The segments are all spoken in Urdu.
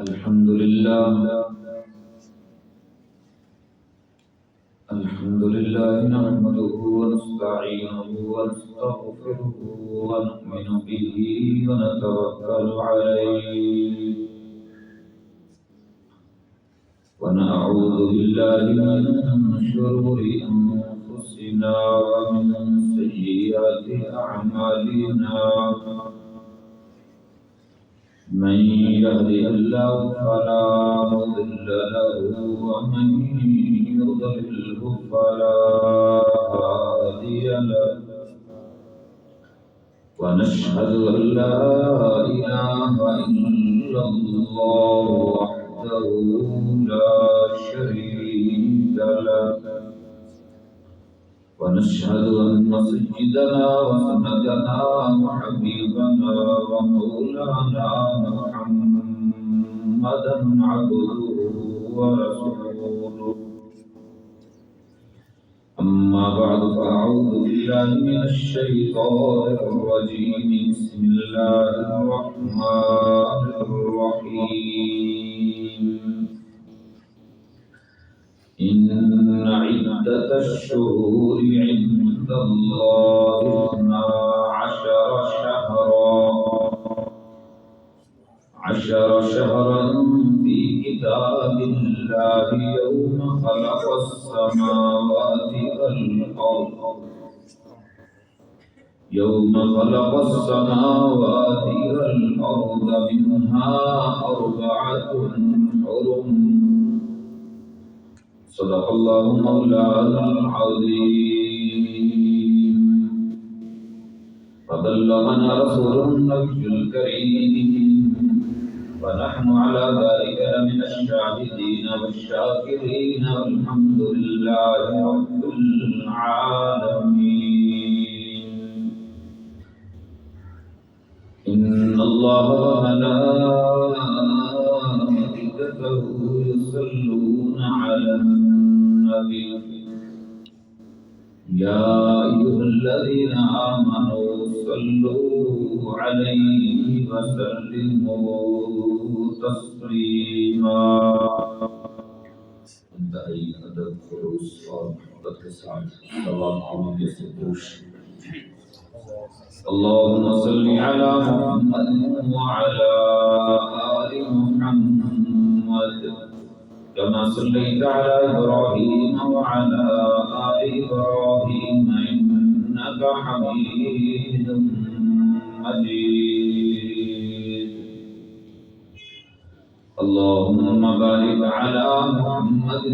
الحمد لله نحمده ونستعينه ونستغفره ونؤمن به ونتوكل عليه ونعوذ بالله من شرور أنفسنا ومن سيئات أعمالنا من يهده الله فلا مضل له ومن يضلله فلا هادي له ونشهد أن لا إله إلا الله وحده لا شريك له ونشهد أن سيدنا وسندنا وحبيبنا ومولانا محمدا عبده ورسوله أما بعد فأعوذ بالله من الشيطان الرجيم بسم الله الرحمن الرحيم إن عدة الشهور عند الله 12 شهرا في كتاب الله يوم خلق السماوات والأرض منها 4 حرم صدق الله مولانا العظيم وبلغنا رسول النبي الكريم ونحن على ذلك لمن الشاهدين والشاكرين والحمد لله رب العالمين إن الله وملائكته يصلون على النبي يا أيها الذين آمنوا صلوا عليه وسلموا تسليما. انتہائی ادب خلوص اور محبت کے ساتھ سلام علیہ سے پوش اللهم صل على محمد وعلى آل محمد كما صليت على إبراهيم وعلى آل إبراهيم إنك حميد مجيد. اللهم بارك على محمد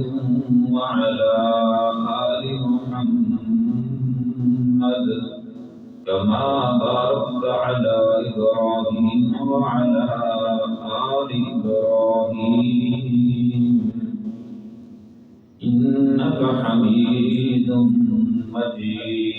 وعلى آل محمد كما باركت على إبراهيم وعلى آل إبراهيم إنك حميد مجيد.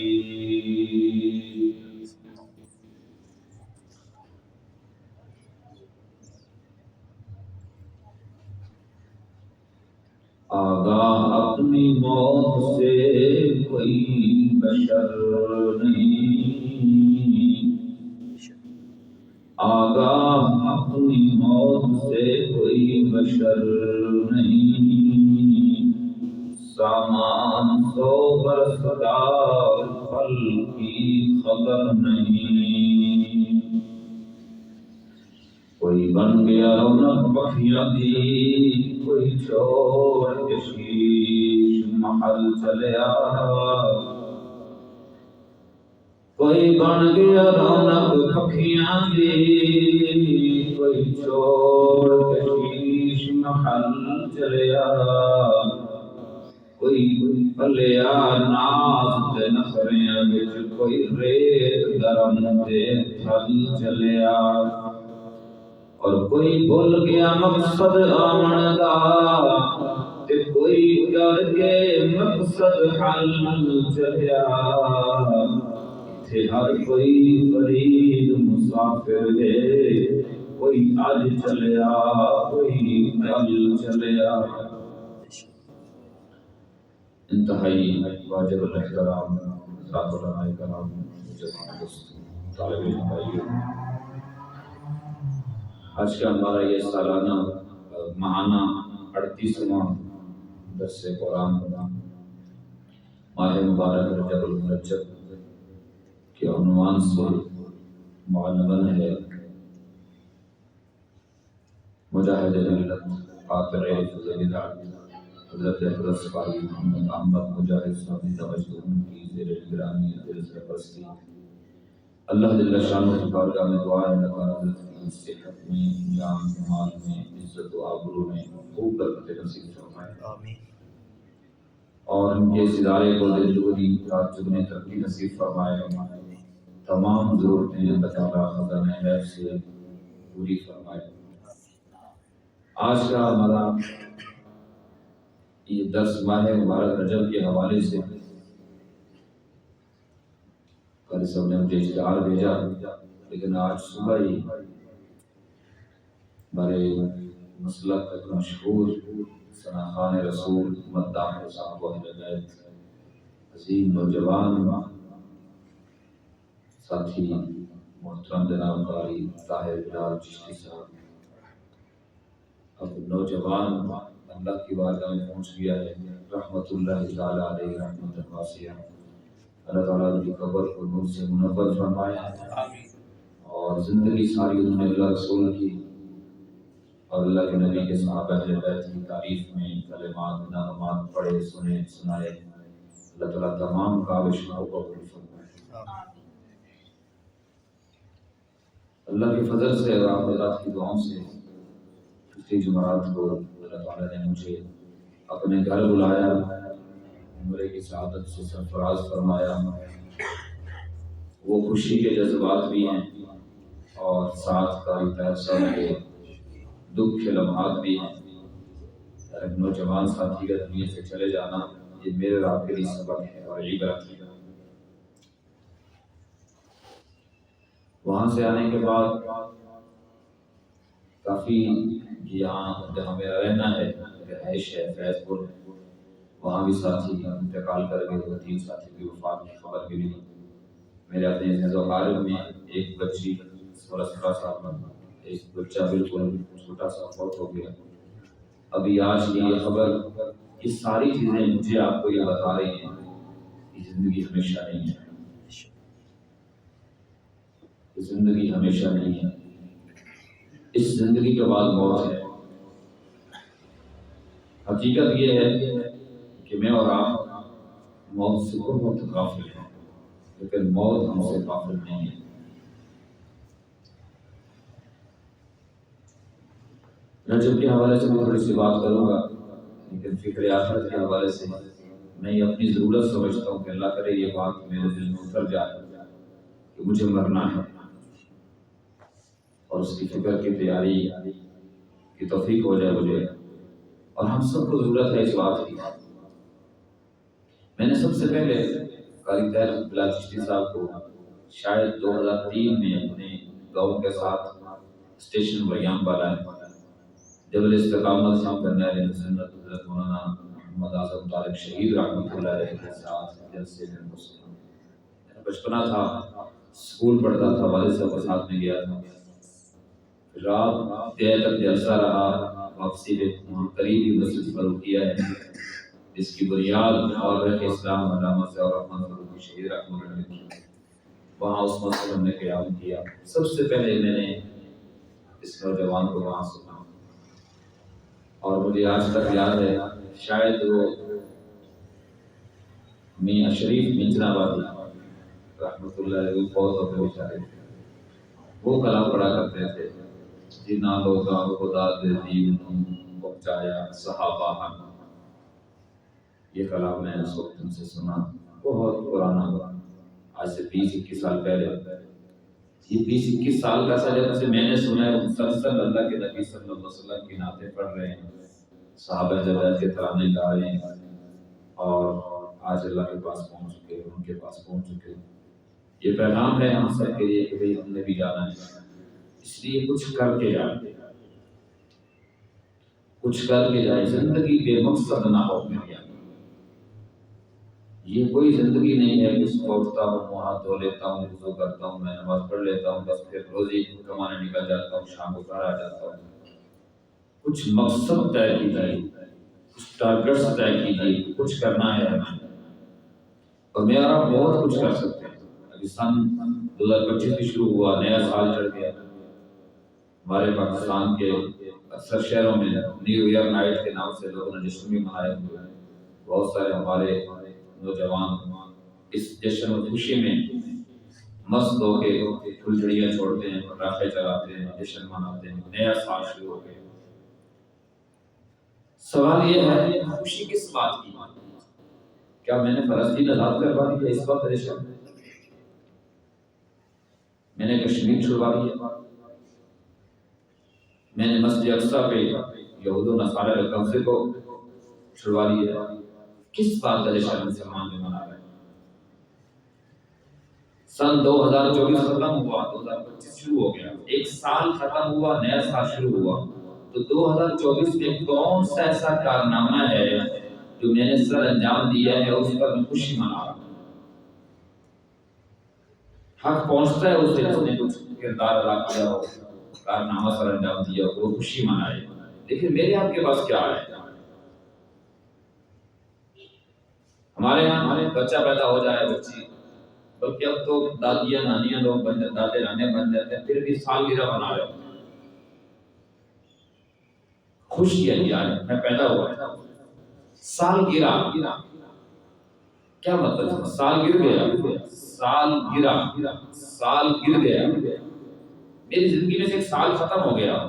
آگاہ اپنی موت سے کوئی بشر نہیں، آگاہ اپنی موت سے کوئی بشر نہیں، سامان 100 برس کا پھل کی خبر نہیں. کوئی بن گیا رونق بخیاں دی، کوئی چھوڑ کے شیش محل چلیا. کوئی بن گیا رونق بخیاں دی، کوئی چھوڑ کے شیش محل چلیا. کوئی پلیا ناز دے نخریاں وچ، کوئی ریت گرم دے تھل چلیا. اور کوئی بھول گیا مقصد آمن دا، تے کوئی کر کے مقصد حل چلیا. تے ہر کوئی فرید مسافر ہے، کوئی اج چلیا کوئی کل چلیا. انتہائی واجب الاحترام حضرات علماء کرام، جماعت دوست، طالب علم بھائیوں، آج کا ہمارا یہ سالانہ ماہانہ 38واں درس قرآن ماہ مبارک رجب المرجب کے عنوان سے معنون ہے مجاہد ملت قاطع فضل حضرت اقدس قاری محمد احمد مجاہد صاحب توجہ کی زیر گرامی دل سے پرستی اللہ جل شانہ کی بارگاہ میں دعا ہے اللہ تعالی حضرت کی صحت میں جان مال میں عزت و آبرو میں خوب برکت نصیب فرمائے آمین اور ان کے ادارے کو دل جوڑی رات جگنے ترقی نصیب فرمائے تمام ضرورتیں اللہ تعالی خزانہ غیب سے پوری فرمائے۔ آج کا ہمارا یہ درس ماہ مبارک رجب کے حوالے سے قاری صاحب نے مجھے اشتہار بھیجا، لیکن آج صبح ہی ہمارے مسلک مشہور ثناخوان رسول مداح صاحب و اہل بیت عظیم نوجوان ساتھی محترم جناب قاری طاہر بلال چشتی صاحب اب نوجوان اللہ کی بارگاہ میں پہنچ گیا ہے، رحمت اللہ تعالی علیہ رحمت واسعہ، اللہ تعالیٰ ان کی قبر کو نور سے منور فرمائے اور زندگی ساری انہوں نے اللہ رسول کی اور اللہ کے نبی کے صحابہ اہل بیت کی تعریف میں کلمات نغمات پڑھے سنے سنائے، اللہ تعالیٰ تمام کاوشوں کو قبول فرمائے۔ اللہ کے فضل سے اور آپ حضرات کی دعاؤں سے پچھلی جمعرات کو اللہ تعالیٰ نے مجھے اپنے گھر بلایا، عمرے کی سعادت سے سرفراز فرمایا۔ وہ خوشی کے جذبات بھی ہیں اور ساتھ قاری طاہر صاحب کے دکھ کے لمحات بھی ہیں۔ ایک نوجوان ساتھی کا دنیا سے چلے جانا یہ میرے اور آپ کے لیے سبق ہے اور عبرت ہے۔ وہاں سے آنے کے بعد کافی یہاں جہاں میرا رہنا ہے رہائش ہے فیض پور، وہاں بھی ساتھی انتقال کر گئے، 2-3 ساتھی کی وفات کی خبر ملی۔ میرے اپنے عزیز و اقارب میں ایک بچی 16 سال میں، ایک بچہ بالکل چھوٹا سا فوت ہو گیا۔ ابھی آج کی یہ خبر، یہ ساری چیزیں مجھے آپ کو یہ بتا رہی ہیں کہ زندگی ہمیشہ نہیں ہے، زندگی ہمیشہ نہیں ہے، اس زندگی کے بعد موت ہے۔ حقیقت یہ ہے کہ میں اور آپ موت سے بہت غافل ہیں، لیکن موت ہم سے غافل نہیں ہے۔ رجب کے حوالے سے میں تھوڑی سی بات کروں گا، لیکن فکر آخرت کے حوالے سے میں یہ اپنی ضرورت سمجھتا ہوں کہ اللہ کرے یہ بات میرے دل میں اتر جائے کہ مجھے مرنا ہے، اور اس کی فکر کی تیاری کی توفیق ہو جائے مجھے، اور ہم سب کو ضرورت ہے اس بات کی۔ میں نے سب سے پہلے قاری طاہر بلال چشتی صاحب کو شاید 2003 میں اپنے گاؤں کے ساتھ اسٹیشن بریام بالا جبل استقامت شام کرنے والے سنت حضرت مولانا محمد اعظم طارق شہید رحمۃ اللہ علیہ کے ساتھ جلسے میں میرا بچپنا تھا، اسکول پڑھتا تھا، والد صاحب کے ساتھ میں گیا تھا۔ رات دیر تک جلسہ رہا، واپسی پہ وہاں قریب ہی مسجد فاروقیہ ہے جس کی بنیاد مورخ اسلام علامہ ضیاء الرحمن فاروقی شہید رحمۃ اللہ علیہ کی، وہاں اس مسجد ہم نے قیام کیا۔ سب سے پہلے میں نے اس نوجوان کو وہاں سنا، اور مجھے آج تک یاد ہے، شاید وہ میاں شریف منچنا آبادی رحمۃ اللہ علیہ فوت ہو گئے بیچارے، وہ کلام پڑھا کرتے تھے، جنا لوگاں خدا دے دین پہنچایا صحابہ ہم۔ یہ کلام میں اس وقت ان سے سنا، بہت پرانا، آج سے 20-21 سال پہلے۔ یہ 20-21 سال کا سا جب سے میں نے سنا ہے، مسلسل اللہ کے نبی صلی اللہ علیہ وسلم کی نعتیں پڑھ رہے ہیں، صحابہ جبیت کے ترانے گا رہے ہیں، اور آج اللہ کے پاس پہنچ چکے، ان کے پاس پہنچ چکے۔ یہ پیغام ہے ہم سب کے لیے کہ بھئی ہم نے بھی جانا ہے، اس لیے کچھ کر کے جائیں، کچھ کر کے جائیں، زندگی بے مقصد نہ ہو میری۔ یہ کوئی زندگی نہیں ہے کہ صبح اٹھتا ہوں، منہ ہاتھ دھو لیتا ہوں، وضو کرتا ہوں، میں نماز پڑھ لیتا ہوں، بس پھر روزی کمانے نکل جاتا ہوں، شام کو گھر آ جاتا ہوں۔ کچھ مقصد طے کیجیے، کچھ ٹارگیٹس طے کیجیے، کچھ کرنا ہے ہمیں، اور میرا بہت کچھ کر سکتے ہیں۔ ابھی سن 2025 بھی شروع ہوا، نیا سال چڑھ گیا۔ ہمارے پاکستان کے اکثر شہروں میں نیو ایئر نائٹ کے نام سے لوگوں نے جشن بھی منائے ہوئے ہیں۔ بہت سارے ہمارے نوجوان اس جشن و خوشی میں مست ہو کے پھلجھڑیاں چھوڑتے ہیں، پٹاخے چلاتے ہیں، جشن مناتے ہیں، نیا سال شروع ہو گیا۔ سوال یہ ہے خوشی کس بات کی؟ کیا میں نے فلسطین آزاد کروا دیا اس وقت جشن؟ میں نے کشمیر چھڑوا دیا؟ میں نے مسجد اقصیٰ پہ یہود و نصارہ کے قبضے کو چھڑوا دیا؟ کس بات کا جشن مسلمان میں منا رہے ہیں؟ سن 2024 ختم ہوا، 2025 شروع ہو گیا، ایک سال ختم ہوا، نیا سال شروع ہوا، تو 2024 میں کون سا ایسا کارنامہ ہے جو میں نے سر انجام دیا ہے اس پر میں خوشی منا رہا ہوں؟ حق پہنچتا ہے اس سے جس نے کچھ کردار ادا کیا ہو، کارنامہ سر انجام دیا ہو، وہ خوشی منائے۔ لیکن میرے آپ کے پاس کیا ہے؟ ہمارے یہاں بچہ پیدا ہو جائے، بچی، بلکہ اب تو دادیاں نانیاں لوگ بن جاتے، دادے نانے بن جاتے ہیں، پھر بھی سالگرہ بنا رہے ہوتے ہیں۔ خوشی ہے یار میں پیدا ہوا ہے، سالگرہ کیا مطلب ہے؟ سال گر گیا، سال گرا، سال گر گیا، میری زندگی میں سے ایک سال ختم ہو گیا،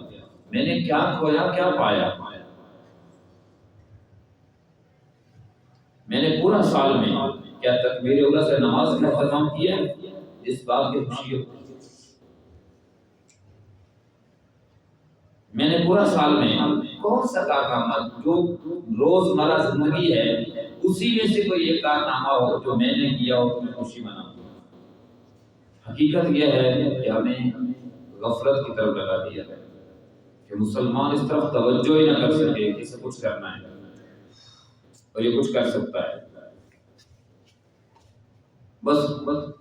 میں نے کیا کھویا کیا پایا؟ میں نے پورا سال میں کیا تکبیر اولیٰ سے نماز کا اہتمام کیا؟ اس بات کی خوشی ہو۔ میں نے پورا سال میں کون سا کارنامہ جو روزمرہ زندگی ہے اسی میں سے کوئی ایک کارنامہ ہو جو میں نے کیا ہو تو میں خوشی مناؤں؟ حقیقت یہ ہے کہ ہمیں غفلت کی طرف لگا دیا ہے کہ مسلمان اس طرف توجہ ہی نہ کر سکے کہ اسے کچھ کرنا ہے اور یہ کچھ کر سکتا ہے۔ بس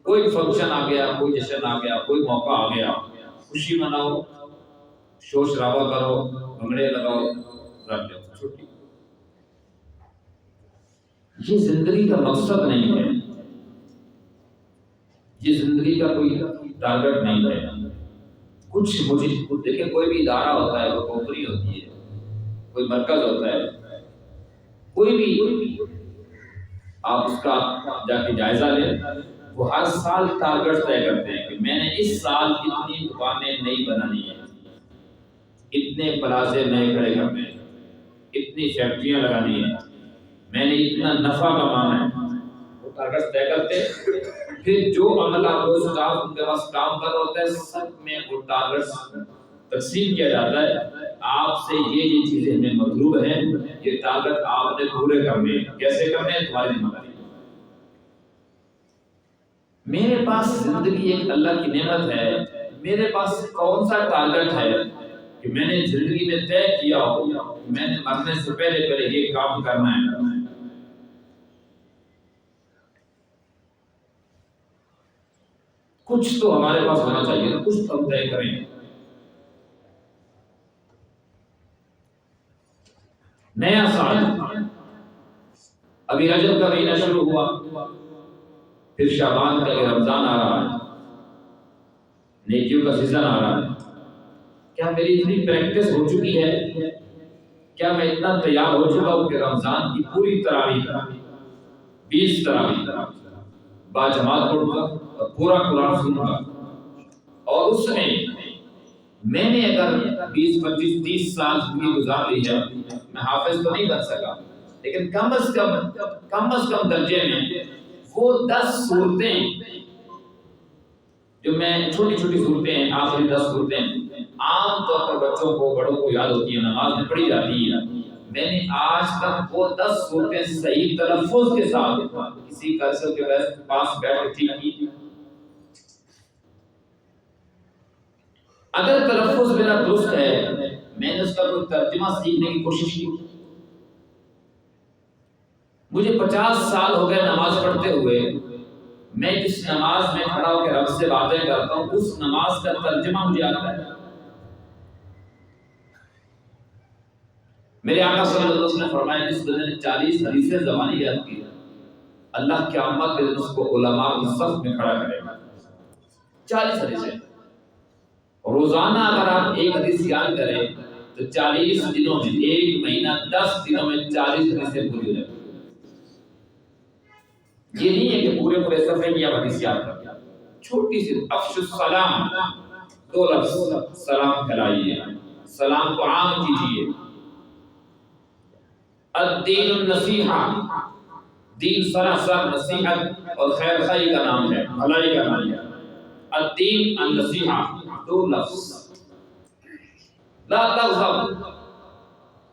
کوئی فنکشن آ گیا، کوئی جشن آ گیا، کوئی موقع آ گیا، خوشی مناؤ، شور شرابہ کرو، بھنگڑے لگاؤ، رکھ دو چھٹی۔ یہ زندگی کا مقصد نہیں ہے، یہ زندگی کا کوئی ٹارگٹ نہیں ہے۔ کچھ مجھے دیکھیں، کوئی بھی ادارہ ہوتا ہے، کوئی کمپنی ہوتی ہے، کوئی مرکز ہوتا ہے، کوئی بھی آپ اس کا جا کے جائزہ لیں، وہ ہر سال ٹارگٹ طے کرتے ہیں کہ میں نے اس سال اتنی دکانیں نئی بنانی ہیں، اتنے پلازے نئے کھڑے کرنے ہیں، اتنی فیکٹریاں لگانی ہیں، میں نے اتنا نفع کمانا ہے، وہ ٹارگٹ طے کرتے ہیں۔ پھر جو عملہ وہ سٹاف ان کے پاس کام کر رہا ہوتا ہے، سب میں وہ ٹارگٹ تقسیم کیا جاتا ہے، آپ سے یہ چیزیں ہمیں مطلوب ہیں، یہ ٹارگٹ آپ نے پورے کرنے ہیں، کیسے کرنے ہیں تمہاری ذمہ داری۔ میرے پاس زندگی ایک اللہ کی نعمت ہے، میرے پاس کون سا ٹارگٹ ہے کہ میں نے زندگی میں طے کیا ہو میں نے مرنے سے پہلے پہلے یہ کام کرنا ہے۔ کچھ تو ہمارے پاس ہونا چاہیے، کچھ تو ہم طے کریں۔ نیا سال، ابھی رجب کا مہینہ شروع ہوا، پھر شعبان کا رمضان آ رہا ہے، نیکیوں کا سیزن آ رہا ہے۔ کیا میری اتنی پریکٹس ہو چکی ہے؟ کیا میں اتنا تیار ہو چکا ہوں کہ رمضان کی پوری تراویح 20 تراویح باجماعت پڑھوں گا اور پورا قرآن سنوں گا؟ اور اس میں نے اگر 20 25 30 سال زندگی گزار لی ہے، میں حافظ تو نہیں بن سکا، لیکن کم از کم درجے میں وہ 10 صورتیں جو میں چھوٹی چھوٹی صورتیں ہیں، آخری 10 صورتیں عام طور پر بچوں کو بڑوں کو یاد ہوتی ہیں، نماز میں پڑھی جاتی ہے، میں نے آج تک وہ 10 صورتیں صحیح تلفظ کے ساتھ کسی کلسل کے پاس بیٹھ کے ٹھیک کی۔ اگر تلفظ میرا درست ہے، میں نے اس کا کوئی ترجمہ سیکھنے کی کوشش کی، مجھے 50 سال ہو گئے نماز پڑھتے ہوئے، میں جس نماز میں کھڑا ہو کے رب سے باتیں کرتا ہوں اس نماز کا ترجمہ مجھے آتا ہے۔ میرے آقا صلی اللہ علیہ وسلم نے فرمایا جس بندے نے 40 حدیثیں زبانی یاد کی اللہ قیامت کے دن اس کو علماء کی صف میں کھڑا کرے گا۔ 40 حدیثیں روزانہ اگر آپ ایک حدیث یاد کریں تو 40 دنوں میں، ایک مہینہ 10 دنوں میں 40 حدیثیں پوری ہو جائیں۔ یہ نہیں ہے کہ پورے صفحے کی آپ حدیث یاد کر، چھوٹی سی افشوا السلام، 2 لفظ، سلام پھیلائیے، سلام کو عام کیجیے۔ الدین النصیحہ، دین سراسر نصیحت اور خیر خائی کا نام ہے، بھلائی کا نام ہے۔ الدین النصیحہ، 2 لفظ۔ لا تغضب،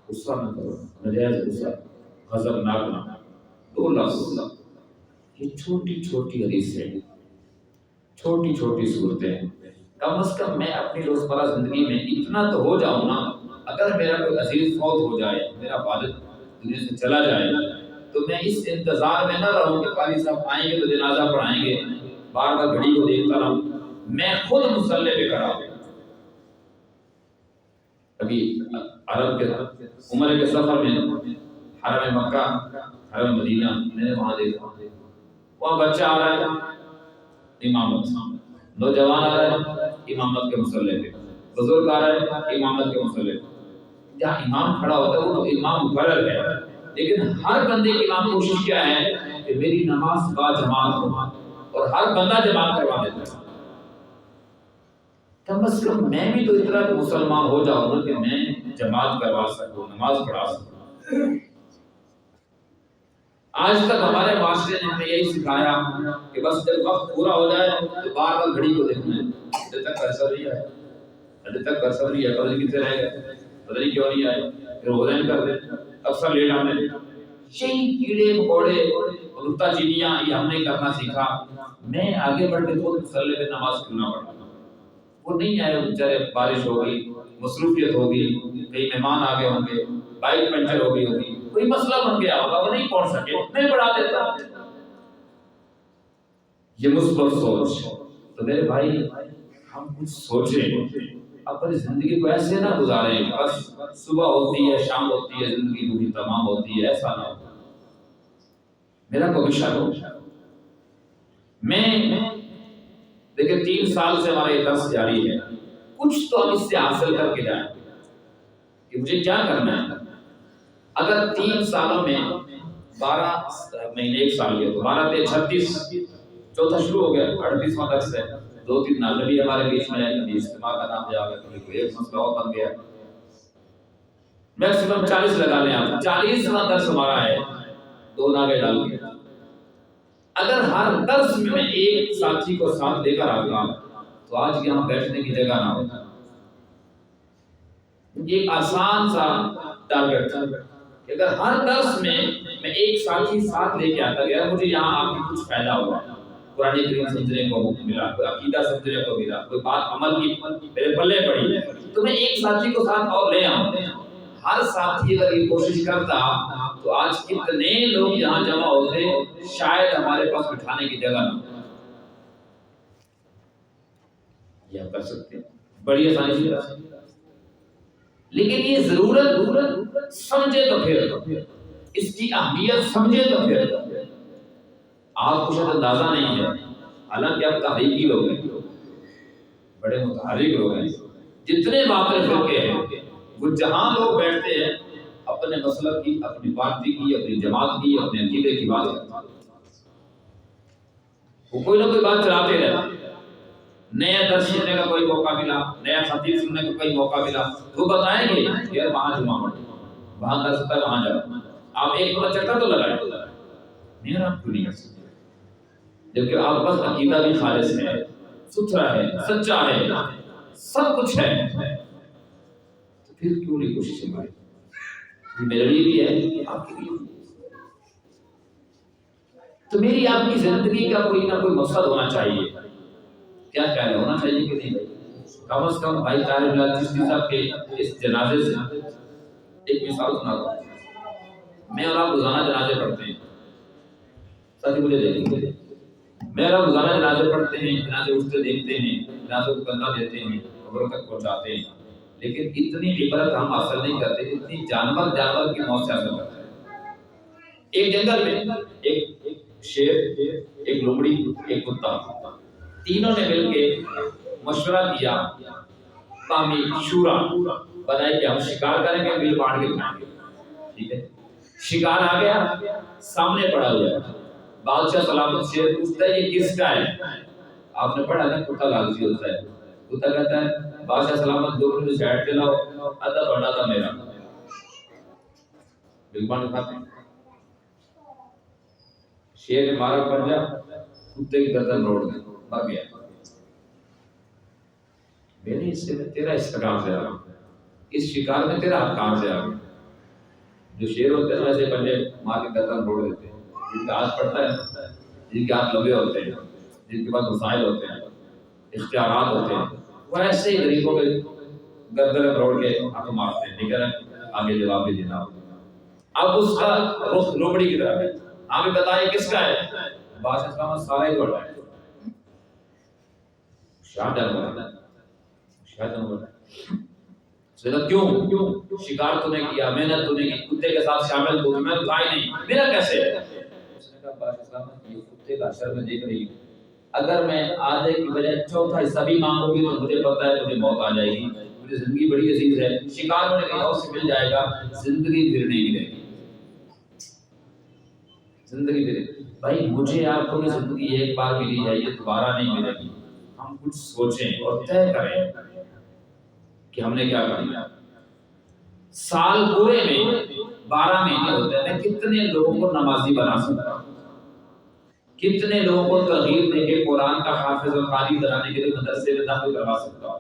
غصہ نہ کرو، نجائز غصہ، غضب نہ کرنا، 2 لفظ۔ یہ چھوٹی چھوٹی حدیثیں، چھوٹی چھوٹی صورتیں، کم از کم میں اپنی روزمرہ زندگی میں اتنا تو ہو جاؤں نا، اگر میرا کوئی عزیز فوت ہو جائے، میرا والد دنیا سے چلا جائے تو میں اس انتظار میں نہ رہوں کہ قاری صاحب آئیں گے تو جنازہ پڑھائیں گے، بار بار گھڑی کو دیکھتا رہوں، میں خود مصلی پہ کھڑا ہوں۔ ابھی عرب کے عمرے کے سفر میں حرم مکہ، حرم مدینہ، میں نے وہاں دیکھا، وہاں بچہ آ رہا ہے امامت، نوجوان آ رہا ہے امامت کے مصلی پہ، بزرگ آ رہا ہے امامت کے مصلی پہ۔ جہاں امام کھڑا ہوتا ہے وہ تو امام مقرر ہے، لیکن ہر بندے کی امام کوشش کیا ہے کہ میری نماز با جماعت ہو، اور ہر بندہ جماعت کروا دیتا ہے۔ کم از کم میں بھی تو اتنا مسلمان ہو جاؤں نا کہ میں جماعت کروا سکوں، نماز پڑھا سکوں۔ آج تک ہمارے معاشرے نے ہمیں یہی سکھایا کہ بس جب وقت پورا ہو جائے تو بار بار گھڑی کو دیکھنا ہے، ابھی تک کرسر نہیں ہے، ابھی تک کرسر نہیں ہے، پتہ نہیں کتنے رہ گئے، پتہ نہیں کیوں نہیں آئے، پھر ہو جائیں کر دیں، اکثر لیٹ آنے۔ یہی کیڑے مکوڑے اور نکتہ چینیاں یہ ہم نے کرنا سیکھا۔ میں آگے بڑھ کے خود مصلی پہ نماز کیوں نہ پڑھا؟ وہ نہیں آئے بیچارے، بارش ہوگی، مصروفیت ہوگی، کئی مہمان آ گئے ہوں گے، بائک پنچر ہو گئی ہوگی، کوئی مسئلہ بن گیا ہوگا، وہ نہیں پہنچ سکے، میں پڑھا دیتا۔ یہ مثبت سوچ۔ تو میرے بھائی ہم کچھ سوچیں، اپنی زندگی کو ایسے نہ گزاریں بس صبح ہوتی ہے شام ہوتی ہے زندگی پوری تمام ہوتی ہے، ایسا نہ ہو۔ میرا کوئی شک ہو، میں دیکھیں 3 سال سے ہمارا یہ درس جاری ہے، کچھ تو ہم اس سے حاصل کر کے جائیں کہ مجھے کیا کرنا ہے۔ اگر 3 سالوں میں 12 مہینے، 1 سال کے تو 12 تے 36، چوتھا شروع ہو گیا، 38واں درس ہے، 2-3 نازلی ہمارے بیچ میں ہے، کبھی اجتماع کا نام آ گیا، کبھی کوئی ایک مسئلہ اور بن گیا، میکسیمم 40 لگا لیں آپ، 40واں درس ہمارا ہے، 2 ناگے ڈال کے۔ اگر ہر درس میں ایک ساتھی کو ساتھ لے کر آتا تو آج یہاں بیٹھنے کی جگہ نہ ہوتا۔ یہ آسان سا ٹارگٹ تھا کہ اگر ہر درس میں ایک ساتھی ساتھ لے کے آتا کہ مجھے یہاں آپ کی کچھ فائدہ ہوا، قرآن کریم سمجھنے کو ملا، کوئی عقیدہ سمجھنے کو ملا، کوئی بات عمل کی میرے پلے پڑی، تو میں ایک ساتھی کو ساتھ اور لے آؤں۔ ہر ساتھی اگر یہ کوشش کرتا تو آج کتنے لوگ یہاں جمع ہوتے، شاید ہمارے پاس بٹھانے کی جگہ نہ ہو۔ یہ کر سکتے ہیں بڑی آسانی سے کر سکتے ہیں، لیکن یہ ضرورت سمجھے تو پھر اس کی اہمیت سمجھے تو پھر آپ کو شاید اندازہ نہیں ہے، حالانکہ آپ تحریکی لوگ ہیں، بڑے متحرک لوگ ہیں، جتنے باطل فرقے ہیں وہ جہاں لوگ بیٹھتے ہیں اپنے مسلک کی، اپنی پارٹی کی، اپنی جماعت کی، اپنے عقیدے کی بات کرتے ہیں، وہ کوئی نہ کوئی بات چلاتے رہتے ہیں۔ نیا درس سننے کا کوئی موقع ملا، نیا خطیب سننے کا کوئی موقع ملا، وہ بتائیں گے یار وہاں جمع پڑھیں، وہاں درس ہوتا ہے وہاں جاؤ، آپ ایک بار چکر تو لگائیں، نہیں آپ کیوں نہیں کر سکتے؟ جبکہ آپ پاس عقیدہ بھی خالص ہے، ستھرا ہے، سچا ہے، سب کچھ ہے، تو پھر کیوں نہیں کوشش ہماری؟ یہ میرے لیے بھی ہے، آپ کے لیے بھی۔ تو میری آپ کی زندگی کا کوئی نہ کوئی مقصد ہونا چاہیے، کیا خیال ہونا چاہیے کہ نہیں؟ کم از کم بھائی طاہر بلال چشتی صاحب کے اس جنازے سے ایک مثال سنا دوں، میں اور آپ روزانہ جنازے پڑھتے ہیں، ساتھی مجھے دیکھیں گے میرا روزانہ جنازے پڑھتے ہیں، جنازے اٹھتے دیکھتے ہیں، جنازے کو کندھا دیتے ہیں، قبروں تک پہنچاتے ہیں، لیکن اتنی عبرت ہم حاصل نہیں کرتے اتنی جانور کی موت سے حاصل کرتے ہیں۔ ایک جنگل میں ایک شیر، ایک لومڑی، ایک کتا، تینوں نے مل کے مشورہ کیا، قومی شورا بنائی کہ ہم شکار کریں گے، مل بانٹ کے کھائیں گے، ٹھیک ہے۔ شکار آ گیا، سامنے پڑا ہوا ہے، بادشاہ سلامت شیر پوچھتا ہے یہ کس کا ہے؟ آپ نے پڑھا نا کتا لالچی ہوتا ہے، کتا کہتا ہے بادشاہ سلامت دو منٹ سائڈ پہ لاؤ، آدھا بڑا تھا میرا، بالکل اٹھاتے ہیں۔ شیر نے مارا پنجا، کتے کی گردن روڑ دی، مر گیا۔ میرے حصے میں تیرا حصہ کہاں سے آ گیا؟ اس شکار میں تیرا حق کہاں سے آ گیا؟ جو شیر ہوتے ہیں ویسے پنجے مار کے گردن روڑ دیتے ہیں، جن کا ہاتھ پڑتا ہے، جن کے ہاتھ لمبے ہوتے ہیں، جن کے پاس وسائل ہوتے ہیں، اختیارات ہوتے ہیں، وہ ایسے ہی غریبوں کے گردن روڑ کے ہاتھ مارتے ہیں، لیکن آگے جواب بھی دینا ہوتا ہے۔ اب اس کا رخ لومڑی کی طرف ہے، ہمیں بتائیں کس کا ہے؟ بادشاہ سلامت سارا ہی توڑا ہے، شاہ جانور کیوں شکار تو نے کیا، محنت تو نے کی، کتے کے ساتھ شامل تو میں تو آئی نہیں، میرا کیسے؟ اس نے کہا بادشاہ سلامت یہ کتے کا اثر میں دیکھ رہی ہوں، اگر میں آدھے کی بجائے چوتھا حصہ بھی مانگوں گی تو مجھے پتا ہے مجھے موت آ جائے گی، مجھے زندگی بڑی عزیز ہے، شکار ہونے کہیں اور سے مل جائے گا، زندگی پھر نہیں ملے گی، زندگی پھر بھائی مجھے آپ کو زندگی ایک بار ملی ہے، یہ دوبارہ نہیں ملے گی، ہم کچھ سوچیں اور طے کریں کہ ہم نے کیا کرنا ہے۔ سال پورے میں 12 مہینے ہوتے ہیں، میں کتنے لوگوں کو نمازی بنا سکتا ہوں، کتنے لوگوں کو ترغیب دے کے قرآن کا حافظ اور قاری بنانے کے لیے مدرسے میں داخل کروا سکتا ہوں،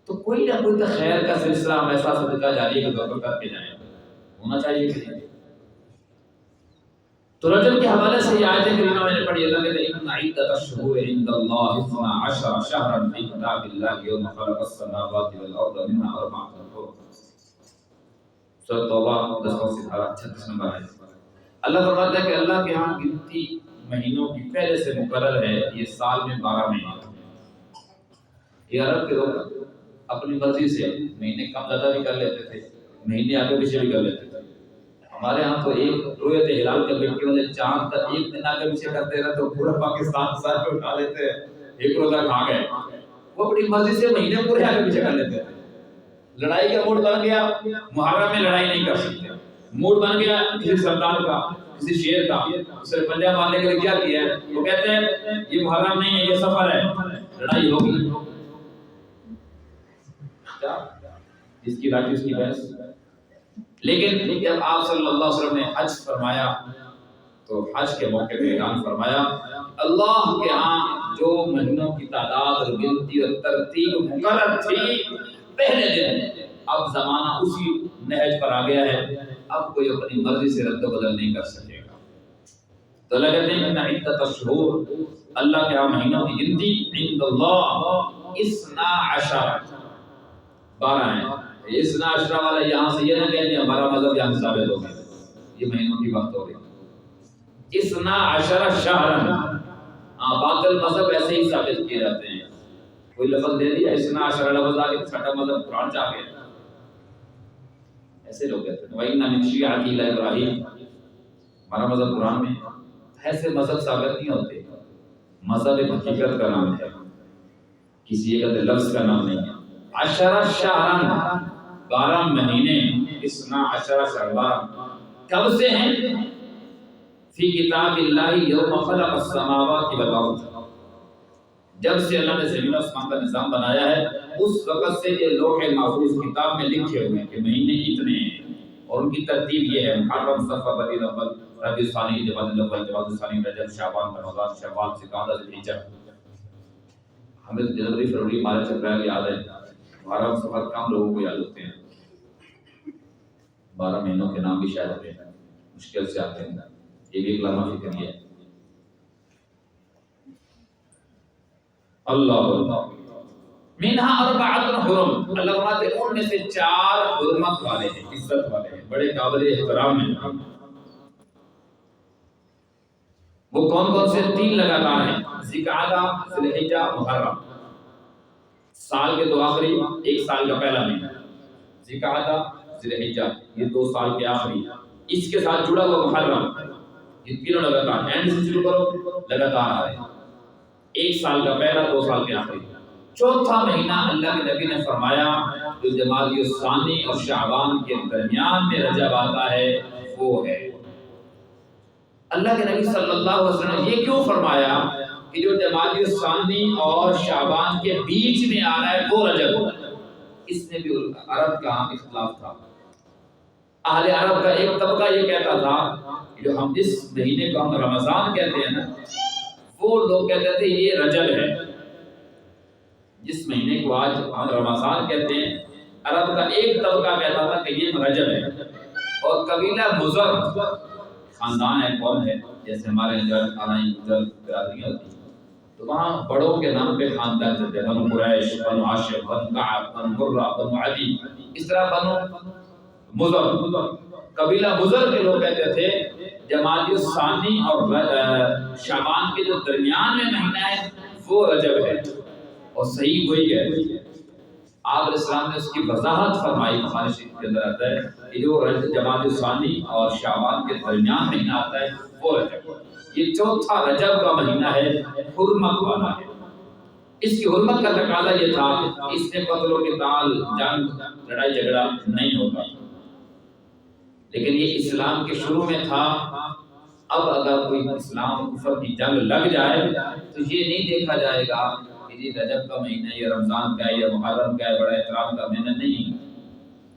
تو کوئی نہ کوئی تو خیر کا سلسلہ ہم ایسا صدقہ جاری کے طور پر کر کے جائیں، ہونا چاہیے کہ نہیں۔ تو رجب کے حوالے سے یہ آیت کریمہ میں نے پڑھی، اللہ کہتے ہیں ان عدۃ الشہور عند اللہ 12 شہرا فی کتاب اللہ یوم خلق السماوات والارض منها اربعۃ حرم، سورۃ توبہ 36 نمبر ہے۔ اللہ فرماتا ہے کہ اللہ کے ہاں گنتی مہینوں کی پہلے سے مقرر ہے، یہ سال میں 12 مہینے، یہ عرب کے لوگ اپنی مرضی سے مہینے کم زیادہ بھی کر لیتے تھے، مہینے آگے پیچھے بھی کر لیتے تھے۔ ہمارے ہاں تو ایک رویت ہلال کے بیٹے والے چاند کا ایک دن آگے پیچھے کرتے رہے تو پورا پاکستان سر پہ اٹھا لیتے ہیں، ایک روزہ کھا گئے، وہ اپنی مرضی سے مہینے پورے آگے پیچھے کر لیتے ہیں۔ لڑائی کا موڈ بن گیا، محرم میں لڑائی نہیں کر سکتے، موڈ بن گیا کسی سردار کا، کسی شیر کا، اسے پنجہ مارنے کے لیے کیا کیا ہے، وہ کہتے ہیں یہ محرم نہیں ہے یہ سفر ہے، لڑائی ہوگی، اس کی لاٹھی اس کی بحث۔ لیکن جب آپ صلی اللہ علیہ وسلم نے حج فرمایا تو حج کے موقع پہ اعلان فرمایا اللہ کے ہاں جو مہینوں کی تعداد اور گنتی اور ترتیب مقرر تھی پہلے دن، اب زمانہ اسی نہج پر آ گیا ہے، اب کوئی اپنی مرضی سے رد و بدل نہیں کر سکے گا۔ تو اللہ کہتے ہیں ان عدۃ الشہور، اللہ کے ہاں مہینوں کی گنتی عند اللہ 12 ہیں۔ اس ناشرہ والا یہاں سے یہ نہ کہیں کہ ہمارا مذہب یہاں ثابت ہو گیا، یہ مہینوں کی بات ہو رہی ہے۔ 12 شہرا، باطل مذہب ایسے ہی ثابت کیے جاتے ہیں، کوئی لفظ دے دیا 12 لفظ آگے چھٹا مذہب قرآن چاہ گیا، ایسے لوگ کہتے ہیں۔ وَإِنَّ مِن شِيعَتِهِ لَإِبْرَاهِيمَ، ہمارا مذہب قرآن میں ایسے مذہب ثابت نہیں ہوتے، مذہب ایک حقیقت کا نام ہے، کسی ایک لفظ کا نام نہیں ہے۔ 10 شہرا، 12 مہینے، 12 شہر کب سے ہیں؟ فی کتاب اللہ یوم خلق السماوات والارض، جب سے اللہ نے زمین و آسمان کا نظام بنایا ہے اس وقت سے یہ لوح محفوظ کتاب میں لکھے ہوئے ہیں کہ مہینے اتنے ہیں، اور ان کی ترتیب یہ ہے محرم، صفر، ربیع الاول، ربیع الثانی، جمادی الاول، جمادی الثانی، رجب، شعبان، رمضان، شوال، ذوالقعدہ، ذوالحجہ۔ ہمیں تو جنوری، فروری، مارچ، اپریل یاد ہے، محرم، صفر کم لوگوں کو یاد ہوتے ہیں، 12 مہینوں کے نام بھی شاید ہوتے ہیں، مشکل سے آتے ہیں، یہ بھی ایک لمحہ فکر ہے۔ اللہ منہا اربعۃ حرم، اللہ فرماتے ہیں ان میں سے 4 حرمت والے ہیں، عزت والے ہیں، بڑے قابل احترام ہیں۔ وہ کون کون سے؟ 3 لگاتار ہیں، ذوالقعدہ، ذی الحجہ، محرم، سال کے 2 آخری، ایک سال کا پہلا مہینہ، ذوالقعدہ، ذی الحجہ، یہ 2 سال کے آخری، اس کے ساتھ جڑا ہوا محرم، یہ تینوں لگاتار اینڈ سے شروع کرو لگاتار آ رہے ہیں، ایک سال کا پہلا، 2 سال کے آخری۔ چوتھا مہینہ اللہ کے نبی نے فرمایا جو جمادی الثانی اور شعبان کے درمیان میں رجب آتا ہے وہ ہے۔ اللہ کے نبی صلی اللہ علیہ وسلم نے یہ کیوں فرمایا کہ جو جمادی الثانی اور شعبان کے بیچ میں آ رہا ہے وہ رجب؟ اس میں بھی عرب کا اختلاف تھا۔ اہل عرب کا ایک طبقہ یہ کہتا تھا کہ جو ہم جس مہینے کو ہم رمضان کہتے ہیں نا، وہ لوگ کہتے تھے یہ رجب ہے۔ جس مہینے کو آج ہم رمضان کہتے ہیں، عرب کا ایک طبقہ کہتا تھا کہ یہ رجب ہے۔ اور قبیلہ مضر خاندان ہے، قوم ہے، جیسے ہمارے آرائیں مضر برادریاں ہوتی ہیں، تو وہاں بڑوں کے نام پہ خاندان چلتے ہیں، بنو قریش، بنو ہاشم، بنو کعب، بنو مرہ، بنو عدی، اس طرح بنو مضر، قبیلہ مضر کے لوگ کہتے تھے جمادی الثانی اور شعبان کے جو درمیان میں مہینہ ہے وہ رجب ہے، اور صحیح وہی ہے۔ آپ علیہ السلام نے اس کی وضاحت فرمائی، بخاری شریف کے اندر آتا ہے کہ جو جمادی الثانی اور شعبان کے درمیان مہینہ آتا ہے وہ رجب۔ یہ چوتھا رجب کا مہینہ ہے، حرمت والا ہے۔ اس کی حرمت کا تقاضا یہ تھا کہ اس میں قتل و قتال، جنگ، لڑائی جھگڑا نہیں ہوگا، لیکن یہ اسلام کے شروع میں تھا۔ اب اگر کوئی اسلام کفر کی جنگ لگ جائے تو یہ نہیں دیکھا جائے گا کہ یہ رجب کا مہینہ، یہ رمضان کا ہے، یا محرم کا ہے، بڑا احترام کا مہینہ نہیں،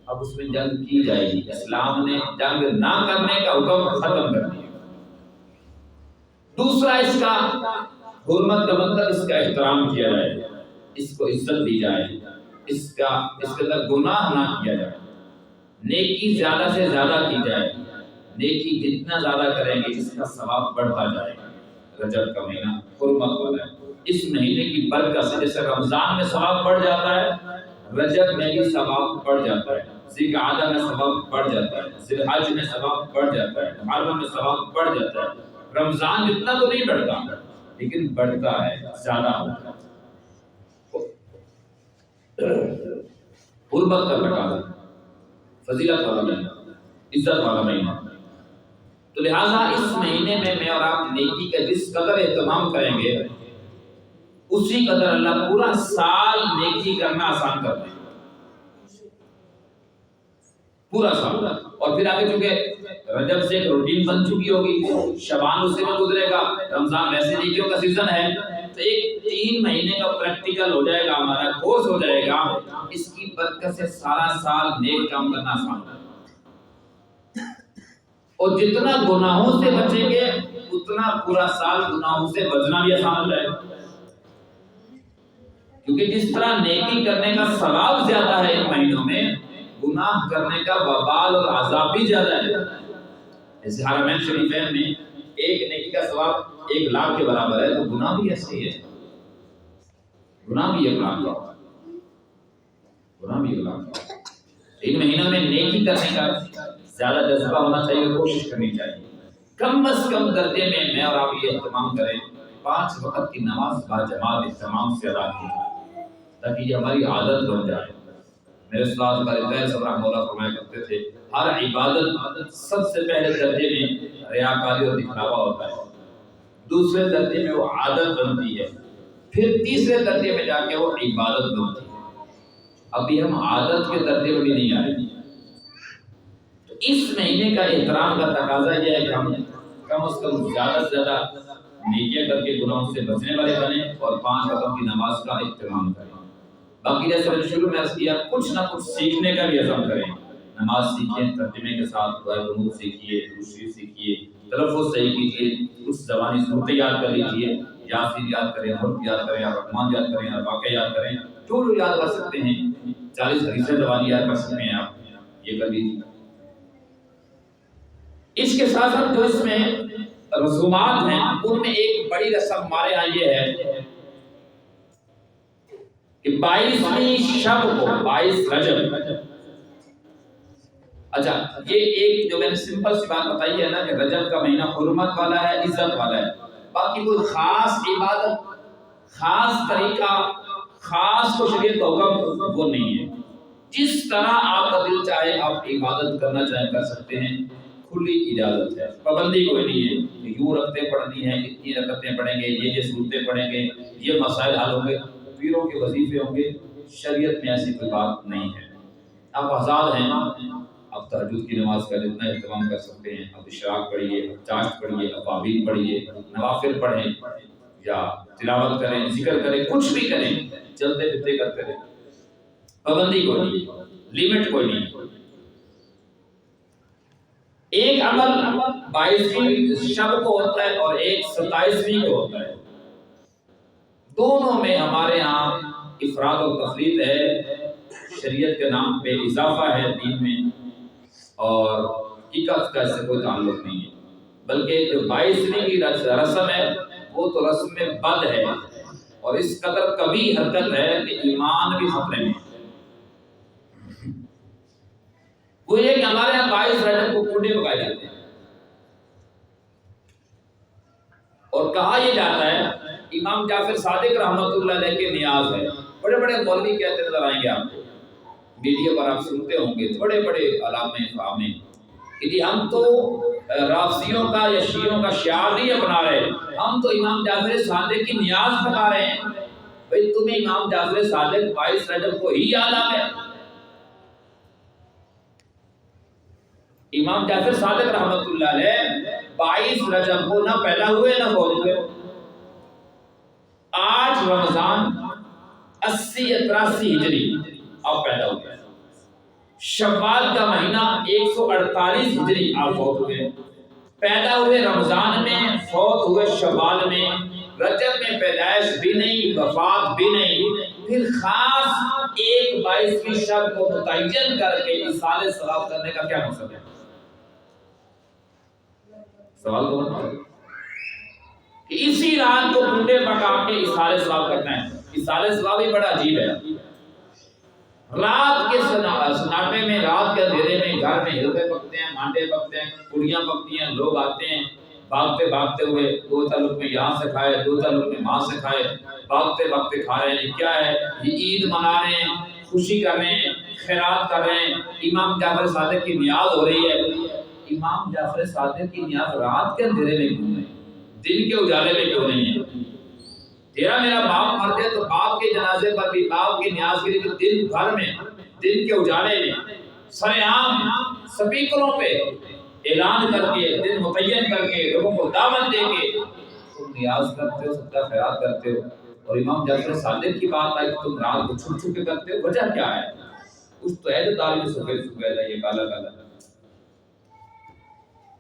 اب اس میں جنگ کی جائے گی۔ اسلام نے جنگ نہ کرنے کا حکم ختم کر دیا۔ دوسرا، اس کا حرمت کا مطلب اس کا احترام کیا جائے، اس کو عزت دی جائے، اس کے اندر گناہ نہ کیا جائے، نیکی زیادہ سے زیادہ کی جائے، نیکی جتنا زیادہ کریں گے اس کا ثواب بڑھتا جائے گا۔ رجب کا مہینہ حرمت والا ہے، اس مہینے کی برکت سے جیسے رمضان میں ثواب بڑھ جاتا ہے، رجب میں بھی ثواب بڑھ جاتا ہے، ذوالقعدہ میں ثواب بڑھ جاتا ہے، ذی الحجہ میں ثواب بڑھ جاتا ہے، محرم میں ثواب بڑھ جاتا ہے۔ رمضان جتنا تو نہیں بڑھتا لیکن بڑھتا ہے، زیادہ ہوتا ہے۔ حرمت کا تقاضا، فضیلت والا مہینہ، عزت والا مہینہ، تو لہٰذا اس مہینے میں میں اور آپ نیکی کا جس قدر اہتمام کریں گے اسی قدر اللہ پورا سال نیکی کرنا آسان کر دے، پورا سال۔ اور پھر آگے چونکہ رجب سے ایک روٹین بن چکی ہوگی، شعبان اسی میں گزرے گا، رمضان ویسے نیکیوں کا سیزن ہے، تو ایک 3 مہینے کا پریکٹیکل ہو جائے گا، ہمارا کورس ہو جائے گا، اس کی برکت سے سارا سال نیک کام کرنا آسان ہوگا۔ اور جتنا گناہوں سے بچیں گے اتنا پورا سال گناہوں سے بچنا بھی آسان ہو جائے گا، کیونکہ جس طرح نیکی کرنے کا ثواب زیادہ ہے ان مہینوں میں، گناہ کرنے کا وبال اور عذاب بھی زیادہ ہے۔ جیسے حرمین شریفین میں ایک نیکی کا ثواب 1,00,000 کے برابر ہے، تو گناہ بھی ایسے ہی ہے، گناہ بھی 1,00,000 کا، گناہ بھی 1,00,000 کا۔ ان مہینوں میں نیکی کرنے کا زیادہ جذبہ ہونا چاہیے، کوشش کرنی چاہیے۔ کم از کم درجے میں اور آپ یہ اہتمام کریں 5 وقت کی نماز باجماعت اہتمام سے ادا کی جائے، تاکہ یہ ہماری عادت بن جائے۔ میرے استاد قاری صاحب رحمہ اللہ فرمایا کرتے تھے ہر عبادت سب سے پہلے درجے میں ریاکاری اور دکھلاوا ہوتا ہے، دوسرے درجے میں وہ عادت بنتی ہے، پھر تیسرے درجے میں جا کے وہ عبادت بنتی ہے۔ ابھی ہم عادت کے درجے میں بھی نہیں آئے۔ تو اس مہینے کا احترام کا تقاضا یہ ہے کہ ہم کم از کم زیادہ سے زیادہ نیکیاں کر کے گناہوں سے بچنے والے بنیں اور 5 وقت کی نماز کا اہتمام کریں۔ باقی جیسے میں نے شروع میں عرض کیا، کچھ نہ کچھ سیکھنے کا بھی عزم کریں، نماز سیکھیں، ترجمے کے ساتھ دعائے قنوت سیکھیے، دوسری سیکھیے، تلفظ صحیح کیجیے، کچھ زبانی صورتیں یاد کر لیجیے، یاسین یاد کریں، ملک یاد کریں، الرحمن یاد کریں، واقع یاد کریں، جو یاد کر سکتے ہیں، 40 حدیثیں زبانی یاد کر سکتے ہیں آپ، یہ کر لیجیے۔ اس کے ساتھ ساتھ جو اس میں رسومات ہیں ان میں ایک بڑی رسم ہمارے یہاں یہ ہے کہ 22ویں شب کو 22 رجب، اچھا یہ ایک جو میں نے سمپل سی بات بتائی ہے نا کہ رجب کا مہینہ حرمت والا ہے، عزت والا ہے، باقی کوئی خاص عبادت، خاص طریقہ، خاص کو شریعت کا حکم وہ نہیں ہے. جس طرح آپ کا دل چاہے آپ عبادت کرنا چاہیں کر سکتے ہیں، کھلی اجازت ہے، پابندی کوئی نہیں ہے کہ یوں رکعتیں پڑھنی ہیں، اتنی رکعتیں پڑھیں گے، یہ صورتیں پڑھیں گے، یہ مسائل حل ہوں گے، پیروں کے وظیفے ہوں گے. شریعت میں ایسی کوئی بات نہیں ہے. آپ آزاد ہیں، آپ تہجد کی نماز کا جتنا اہتمام کر سکتے ہیں، آپ اشراق پڑھیے، آپ چاشت پڑھیے، آپ آبین پڑھیے، نوافل پڑھیں یا تلاوت کریں، ذکر کریں، کچھ بھی کریں، چلتے پھرتے کرتے رہیں. پابندی کوئی نہیں، لیمٹ کوئی نہیں. ایک عمل 22ویں شب کو ہوتا ہے اور ایک 27ویں کو ہوتا ہے. دونوں میں ہمارے ہاں افراد و تفریط ہے، شریعت کے نام پہ اضافہ ہے دین میں، اور حقیقت کا اس سے کوئی تعلق نہیں ہے. بلکہ جو 22ویں کی رسم ہے وہ تو رسم بد ہے، اور اس قدر کبھی حرکت ہے کہ ایمان بھی خطرے میں. وہ یہ کہ ہمارے یہاں 22 رجب کو کنڈے پکائے جاتے ہیں، اور کہا یہ جاتا ہے امام جعفر صادق رحمۃ اللہ علیہ کے نیاز ہے. بڑے بڑے مولوی کہتے نظر آئیں گے آپ کو، میڈیا پر آپ سنتے ہوں گے، بڑے بڑے علامے فہمے کہ جی ہم تو رافضیوں کا یا شیعوں کا شعار نہیں اپنا رہے، ہم تو امام جعفر صادق کی نیاز پکا رہے ہیں. بھئی تمہیں امام جعفر صادق 22 رجب کو ہی یاد آ گئے. امام جعفر صادق رحمۃ اللہ علیہ 22 رجب کو نہ پیدا ہوئے نہ فوت ہوئے. آج رمضان 80-83 ہجری آپ پیدا ہوئے. شوال کا مہینہ 148 ہجری آپ فوت ہوئے. پیدا ہوئے رمضان میں، فوت ہوئے شوال میں. رجب میں پیدائش بھی نہیں، وفات بھی نہیں. پھر خاص ایک 22ویں شب کو متعین کر کے اصالِ ثواب کرنے کا کیا مقصد ہے؟ سوال تو کہ اسی رات کو کنڈے پکا کے اصالِ ثواب کرنا ہے. اصالِ ثواب بھی بڑا عجیب ہے. رات کے سناٹے میں، رات کے اندھیرے میں گھر میں ہلوے پکتے ہیں، مانڈے پکتے ہیں، پوڑیاں پکتی ہیں، لوگ آتے ہیں بھاگتے بھاگتے ہوئے، 2 تعلق میں یہاں سے کھائے، 2 تعلق میں وہاں سے کھائے، بھاگتے بھاگتے کھا رہے ہیں. کیا ہے یہ؟ عید منا رہے ہیں، خوشی کر رہے ہیں، خیرات کر رہے ہیں. امام جعفر صادق کی نیاز ہو رہی ہے. امام جعفر صادق کی نیاز رات کے اندھیرے میں کیوں نہیں، دن کے اجالے میں کیوں نہیں ہے؟ تیرا میرا باپ مر گیا تو باپ کے جنازے پر بھی باپ کی نیاز کے لیے دن بھر میں، دن کے اجالے میں، سر عام سپیکروں پہ اعلان کر کے، دن متعین کر کے، لوگوں کو دعوت دے کے تم نیاز کرتے ہو، صدقہ خیرات کرتے ہو. اور امام جعفر صادق کی بات آئی کہ تم رات کو چھپ چھپ کے کرتے ہو. وجہ کیا ہے؟ اس تو عہد دار میں سفید سفید ہے، یہ کالا کالا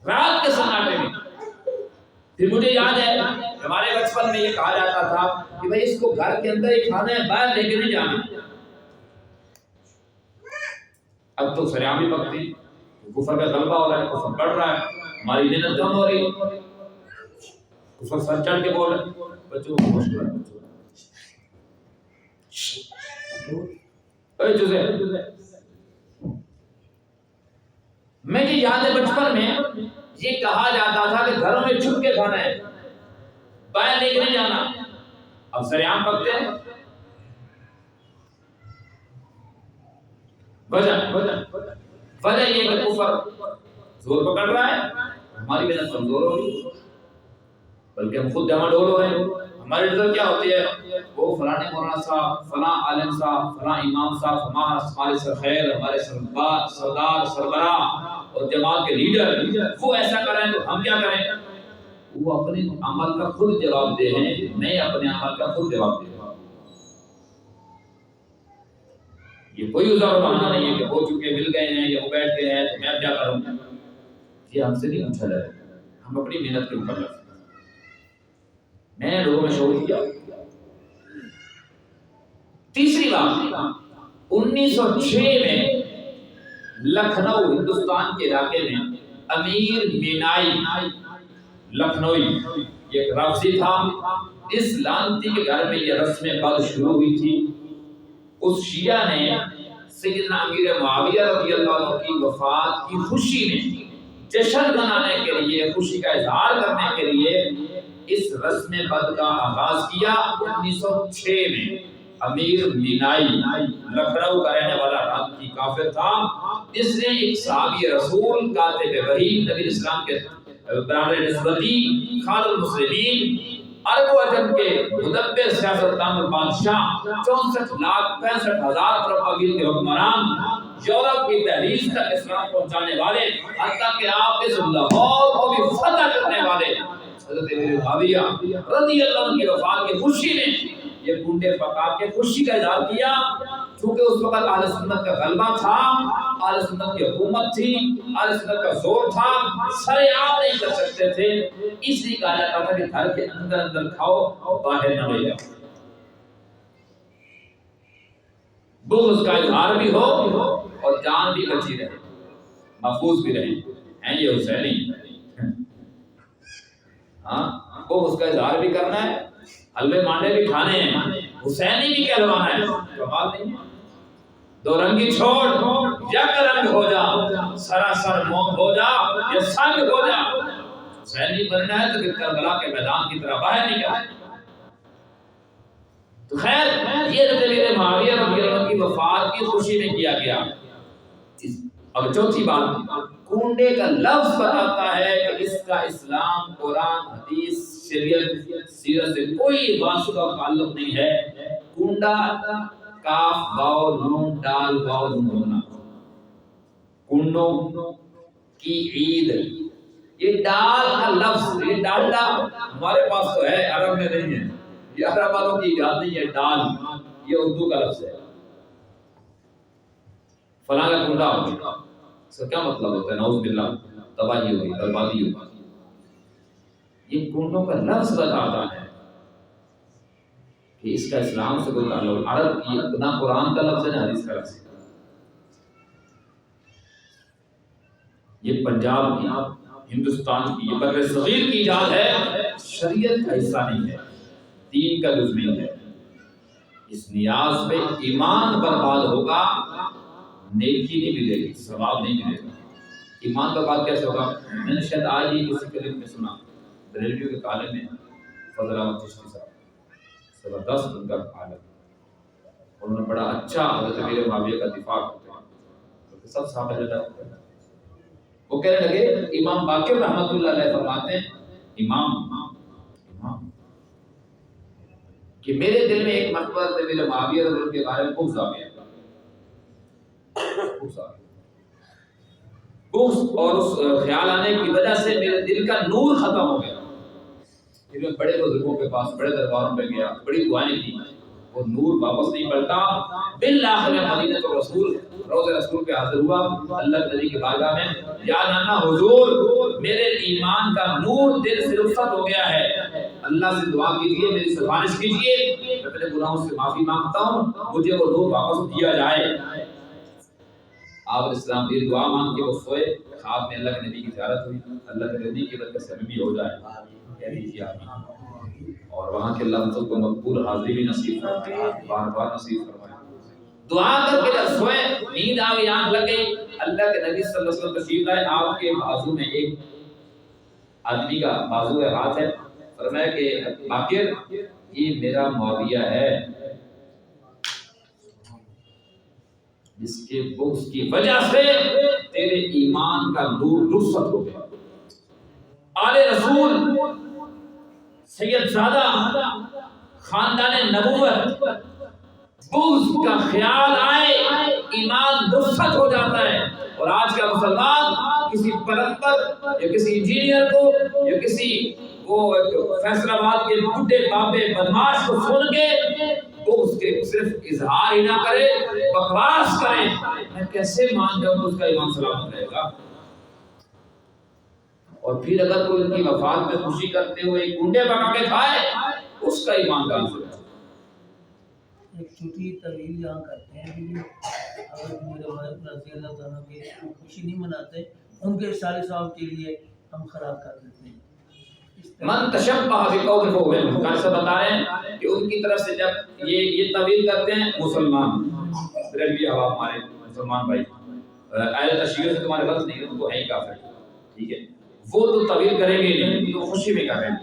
رات کے سناٹے میں. پھر مجھے یاد ہے ہمارے بچپن میں یہ کہا جاتا تھا کہ بھئی اس کو گھر کے اندر ہی کھانا ہے، باہر لے کے نہیں جانا. اب تو سریاں بھی پکتی، کفر کا غلبہ ہو رہا ہے، کفر بڑھ رہا ہے، ہماری محنت کم ہو رہی ہے، کفر سر چڑھ کے بول رہے. بچوں کو مشکل ہے. مجھے یاد ہے بچپن میں یہ کہا جاتا تھا کہ گھروں میں چھپ کے کھانا ہے، باہر لے کے نہیں جانا. اب سریعام پکتے ہیں. وجہ یہ کہ کفر زور پکڑ رہا ہے، ہماری محنت کمزور ہو رہی ہے، بلکہ ہم خود ڈما ڈول ہو رہے ہیں. ہماری نظر کیا ہوتی ہے؟ وہ فلاں مولانا صاحب، فلاں عالم صاحب، فلاں امام صاحب، ہمارے سر خیر، ہمارے سردار سربراہ اور جماعت کے لیڈر، وہ ایسا کر رہے ہیں تو ہم کیا کریں؟ وہ اپنے عمل کا خود جواب دے ہیں، میں اپنے عمل کا خود جواب دے. یہ کوئی عذر و بہانہ نہیں ہے کہ ہو چکے مل گئے ہیں یا وہ بیٹھ گئے ہیں تو میں کیا کروں. یہ ہم سے نہیں پوچھا جائے، ہم اپنی محنت کے اوپر لگتے ہیں. میں نے لوگوں میں شعور کیا. تیسری بات، 1906 میں لکھنؤ ہندوستان کے علاقے میں امیر مینائی لکھنوئی یہ ایک رافضی تھا. اس لعنتی کے گھر میں یہ رسم بد شروع ہوئی تھی. اس شیعہ نے سیدنا امیر معاویہ رضی اللہ عنہ کی وفات کی خوشی میں جشن منانے کے لیے، خوشی کا اظہار کرنے کے لیے اس رسم بد کا آغاز کیا 1906 میں۔ امیر مینائی لکھنؤ کا رہنے والا رات کی کافر تھا، جس نے ایک صحابی رسول کاتب وحی نبی اسلام کے برادر نسبتی خال المسلمین عرب و عجم کے مدبر سیاستدان اور بادشاہ 64,65,000 عرب قبیل کے حکمران، یورپ کی دہلیز تک اسلام پہنچانے والے، حتیٰ کہ آپ اس لاہور کو بھی فتح کرنے والے حضرت امیر معاویہ رضی اللہ عنہ کی وفات کی خوشی میں یہ کنڈے پکا کے خوشی کا اظہار کیا، چونکہ اس وقت اہل سنت کا غلبہ تھا، اہل سنت کی حکومت تھی، اہل سنت کا زور تھا، سرے عام نہیں کر سکتے تھے، اس لیے کہا جاتا تھا کہ گھر کے اندر اندر کھاؤ، باہر نہ لے جاؤ۔ بغض کا اظہار بھی ہو اور جان بھی بچی رہے، محفوظ بھی رہے، ہیں یہ حسینی۔ ہاں بغض کا اظہار بھی کرنا ہے، حلوے مانڈے بھی کھانے ہیں، حسینی بھی کہلوانا ہے، کمال نہیں ہے۔ دو رنگی چھوڑ، یک رنگ ہو جا، سراسر موم ہو جا یا سنگ ہو جا۔ حسینی بننا ہے تو پھر کربلا کے میدان کی طرح باہر نکل۔ تو خیر یہ حضرت معاویہ رضی اللہ عنہ کی وفات کی خوشی میں کیا گیا۔ اب چوتھی بات، کنڈے کا لفظ بتاتا ہے کہ اس کا اسلام، قرآن، حدیث، شریعت، سیرت سے کوئی واسطہ تعلق نہیں ہے۔ کنڈا کاف واو نون ڈال واو نون ہونا، کنڈوں کی عید، یہ ڈال کا لفظ، یہ ڈالڈا ہمارے پاس تو ہے، عرب میں نہیں ہے، یہ عرب والوں کی ایجاد نہیں ہے۔ ڈال یہ اردو کا لفظ ہے، فلاں کا کنڈا ہو گیا، اس کا کیا مطلب ہوتا ہے؟ نعوذ باللہ، تباہی ہوگی، بربادی ہوگی۔ یہ کنڈوں کا لفظ بتاتا ہے کہ اس کا اسلام سے کوئی تعلق، عرب کی نہ قرآن کا لفظ ہے نہ حدیث کا لفظ ہے۔ یہ پنجاب کی، ہندوستان کی، یہ بر صغیر کی ایجاد ہے، شریعت کا حصہ نہیں ہے، دین کا جز نہیں ہے۔ اس نیاز پہ ایمان برباد ہوگا، نیکی نہیں ملے گی، ثواب نہیں ملے گا۔ ایمان برباد کیسے ہوگا؟ میں نے شاید آج ہی کسی کلم میں سنا، بریلویوں کے کالم میں فضل احمد چشتی صاحب، زبردست ان کا عالم، انہوں نے بڑا اچھا حضرت امیر معاویہ کا دفاع کرتے ہیں، کیونکہ سب صحابہ رضی اللہ عنہ۔ وہ کہنے لگے، امام باقر رحمۃ اللہ علیہ فرماتے ہیں، امام کہ میرے دل میں ایک مرتبہ امیر معاویہ رضی اللہ عنہ کے بارے میں بغض آ گیا، بغض اور اس خیال آنے کی وجہ سے میرے دل کا نور ختم ہو گیا۔ پھر میں بڑے بزرگوں کے پاس، بڑے درباروں پہ گیا، بڑی دعائیں کی، وہ نور واپس نہیں پلٹا۔ بالآخر میں مدینہ کے رسول، روضہ رسول پہ حاضر ہوا، اللہ کے نبی کی بارگاہ میں، یا نانا حضور میرے ایمان کا نور دل سے رخصت ہو گیا ہے، اللہ سے دعا کیجیے، میری سفارش کیجیے، میں اپنے گناہوں سے معافی مانگتا ہوں، مجھے وہ نور واپس دیا جائے۔ آپ اسلام یہ دعا مانگ کے وہ سوئے، خواب میں اللہ کے نبی کی زیارت ہوئی، اللہ کے نبی کی برکت سے ہمیں بھی ہو جائے، کہہ دیجیے آمین۔ اور وہاں کے اللہ سب کو مقبول حاضری بھی نصیب فرمائے، بار بار نصیب فرمائے۔ دعا کر کے جب سوئے، نیند آ گئی، آنکھ لگ گئی، اللہ کے نبی صلی اللہ علیہ وسلم تشریف لائے، آپ کے بازو میں ایک آدمی کا بازو ہے، ہاتھ ہے، فرمایا کہ باقر یہ میرا معاویہ ہے، جس کے بغض کی وجہ سے تیرے ایمان کا نور رخصت ہو گیا۔ آل رسول، سید زادہ، خاندان نبوت، بغض کا خیال آئے ایمان رخصت ہو جاتا ہے۔ اور آج کا مسلمان کسی پلمبر یا کسی انجینئر کو یا کسی وہ فیصل آباد کے بڈھے بابے بدماش کو سن کے بغض کے صرف اظہار ہی نہ کرے، بکواس کرے، میں کیسے مان جاؤں تو اس کا ایمان سلامت رہے گا؟ اور پھر اگر کوئی ان کی وفات میں خوشی کرتے ہوئے کنڈے پکا کے کھائے، اس کا ایمان کہاں سے؟ ایک چھوٹی طویل یہاں کرتے ہیں کہ اگر میرے والد رضی اللہ تعالیٰ کی خوشی نہیں مناتے، ان کے سارے صاحب کے لیے ہم خراب کر دیتے ہیں۔ من تشبہ بقوم فهو منهم، کیسے بتا رہے ہیں کہ ان کی طرف سے جب یہ طویل کرتے ہیں مسلمان، بریلوی ہوا ہمارے مسلمان بھائی، اہل تشیع سے تمہارے غلط نہیں، ان کو ہے ہی کافر، ٹھیک ہے، وہ تو طویل کریں گے نہیں، تو خوشی میں کر رہے ہیں۔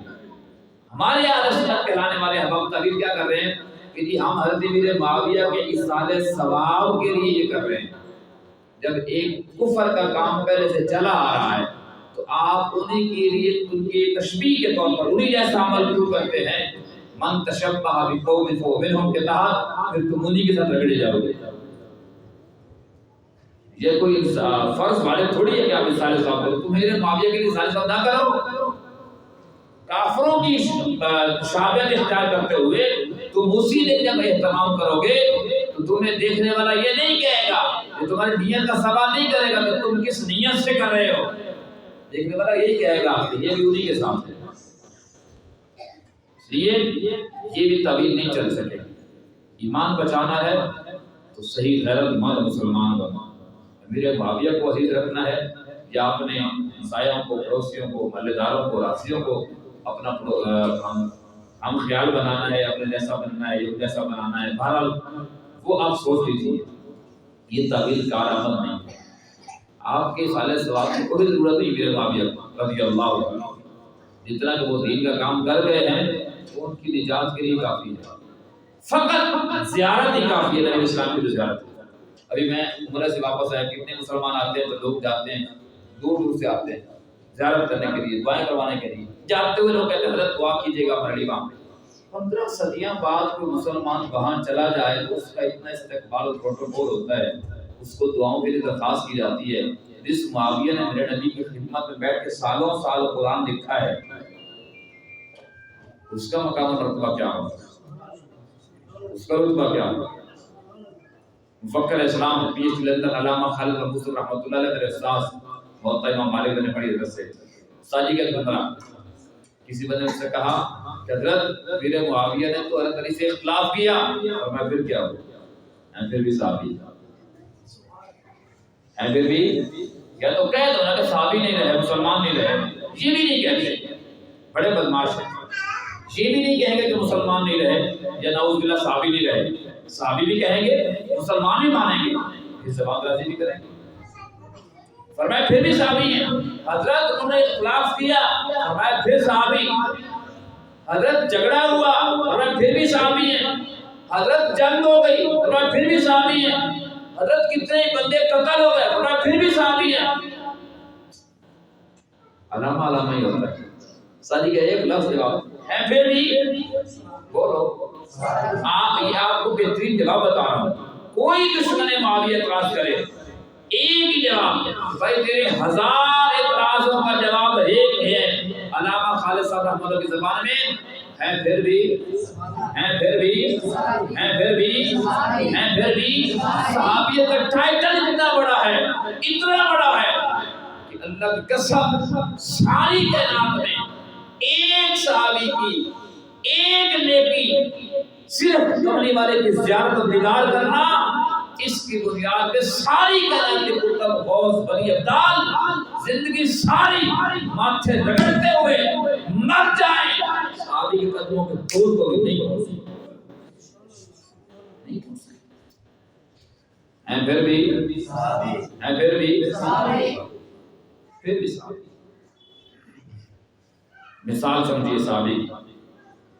ہمارے اہل سنت کہلانے والے احباب تعبیر کیا کر رہے ہیں کہ جی ہم حضرت امیر معاویہ کے ایصال ثواب کے لیے یہ کر رہے ہیں. جب ایک کفر کا کام پہلے سے چلا آ رہا ہے تو آپ انہیں کے لیے ان کی تشبیہ کے طور پر انہیں جیسا عمل کیوں کرتے ہیں؟ من تشبہ بقوم فهو منهم کے تحت پھر تم انہیں کے ساتھ رگڑے جاؤ گے. یہ کوئی فرض والے تھوڑی ہے کہ آپ ایصال ثواب کرو. تم میرے معاویہ کے لیے ایصال ثواب نہ کرو. کافروں کی شابہت اختیار کرتے ہوئے تم اسی دن جب اہتمام کرو گے تو تمہیں دیکھنے والا یہ نہیں کہے گا، یہ تمہاری نیت کا سوال نہیں کرے گا کہ تم کس نیت سے کر رہے ہو. دیکھنے والا یہی کہے گا کہ یہ بھی انہی کے ساتھ ہے. اس لیے یہ بھی تعبیر نہیں چل سکے. ایمان بچانا ہے تو صحیح غیرت مند مسلمان بنو. امیر معاویہ کو عزیز رکھنا ہے یا اپنے ہمسایوں کو، پڑوسیوں کو، محلے داروں کو، راسیوں کو اپنا ہم خیال بنانا ہے، اپنے جیسا بننا ہے، یہ جیسا بنانا ہے. بہرحال وہ آپ سوچ لیجیے، یہ تعبیر کارآمد نہیں ہے. آپ کے سالے ثواب کی کوئی ضرورت نہیں میرے معاویہ رضی اللہ عنہ. جتنا کہ وہ دین کا کام کر رہے ہیں وہ ان کی نجات کے لیے کافی ہے. فقط زیارت ہی کافی ہے نبی اسلام کی زیارت. ابھی میں عمرہ سے واپس آیا، کتنے مسلمان آتے ہیں تو لوگ جاتے ہیں، دور دور سے آتے ہیں زیارت کرنے کے لیے، دعائیں کروانے کے لیے. جاتے ہوئے لوگ کہتے ہیں حضرت دعا کیجیے گا ہمارے لیے. وہاں 15 صدیاں بعد کوئی مسلمان وہاں چلا جائے تو اس کا اتنا استقبال اور پروٹوکول ہوتا ہے، اس کو دعاؤں کے لیے درخواست کی جاتی ہے. جس معاویہ نے میرے نبی کی خدمت میں بیٹھ کے سالوں سال قرآن لکھا ہے، اس کا مقام اور رتبہ کیا ہوگا؟ اس کا رتبہ کیا ہوگا؟ مفکر اسلام پی ایچ ڈی لندن علامہ خالد محفوظ رحمۃ اللہ علیہ میرے استاد موطا امام مالک نے پڑھی حضرت سے ساجی کے بندرا کسی بندے سے کہا کہ حضرت میرے معاویہ نے تو حضرت علی سے اختلاف کیا اور میں پھر کیا ہوں، میں پھر بھی صحابی ہیں. پھر بھی یا تو کہہ دو نا کہ صحابی نہیں رہے، مسلمان نہیں رہے. یہ بھی نہیں کہتے، بڑے بدماش ہیں. یہ بھی نہیں کہیں گے کہ مسلمان نہیں رہے یا نعوذ باللہ صحابی نہیں رہے. صحابی بھی کہیں گے، مسلمان بھی مانیں گے، پھر زبان درازی بھی کریں گے. فرمایا پھر بھی صحابی ہیں. حضرت انہوں نے اختلاف کیا، فرمایا پھر صحابی. حضرت جھگڑا ہوا، فرمایا پھر بھی صحابی ہیں. حضرت جنگ ہو گئی، فرمایا پھر بھی صحابی ہیں. حضرت کتنے بندے قتل ہو گئے، فرمایا پھر بھی صحابی ہیں. علامہ علامہ ہی ہوتا ہے. ساجی کا ایک لفظ جواب ہے پھر بھی بولو. آپ کو بہترین جواب بتا رہا ہوں. کوئی دشمن معاویہ اعتراض کرے، ایک ہی جواب، بھائی تیرے 1000 اعتراضوں کا جواب ایک ہے. علامہ خالد صاحب رحمۃ اللہ کی زبان میں ہے پھر بھی، ہے پھر بھی، ہے پھر بھی، ہے پھر بھی. صحابیت کا ٹائٹل اتنا بڑا ہے، اتنا بڑا ہے کہ اللہ کی قسم ساری کائنات میں ایک صحابی کی ایک نیکی صرف کملی والے کی زیارت و دیدار کرنا، اس کی بنیاد پہ ساری کائنات کے کتب غوث ولی ابدال زندگی ساری ماتھے رگڑتے ہوئے مر جائیں، صحابی کے قدموں کے دور کو بھی نہیں پہنچ سکتے. ہیں پھر بھی، ہیں پھر بھی، پھر بھی صحابی. مثال سمجھیے صحابی کی،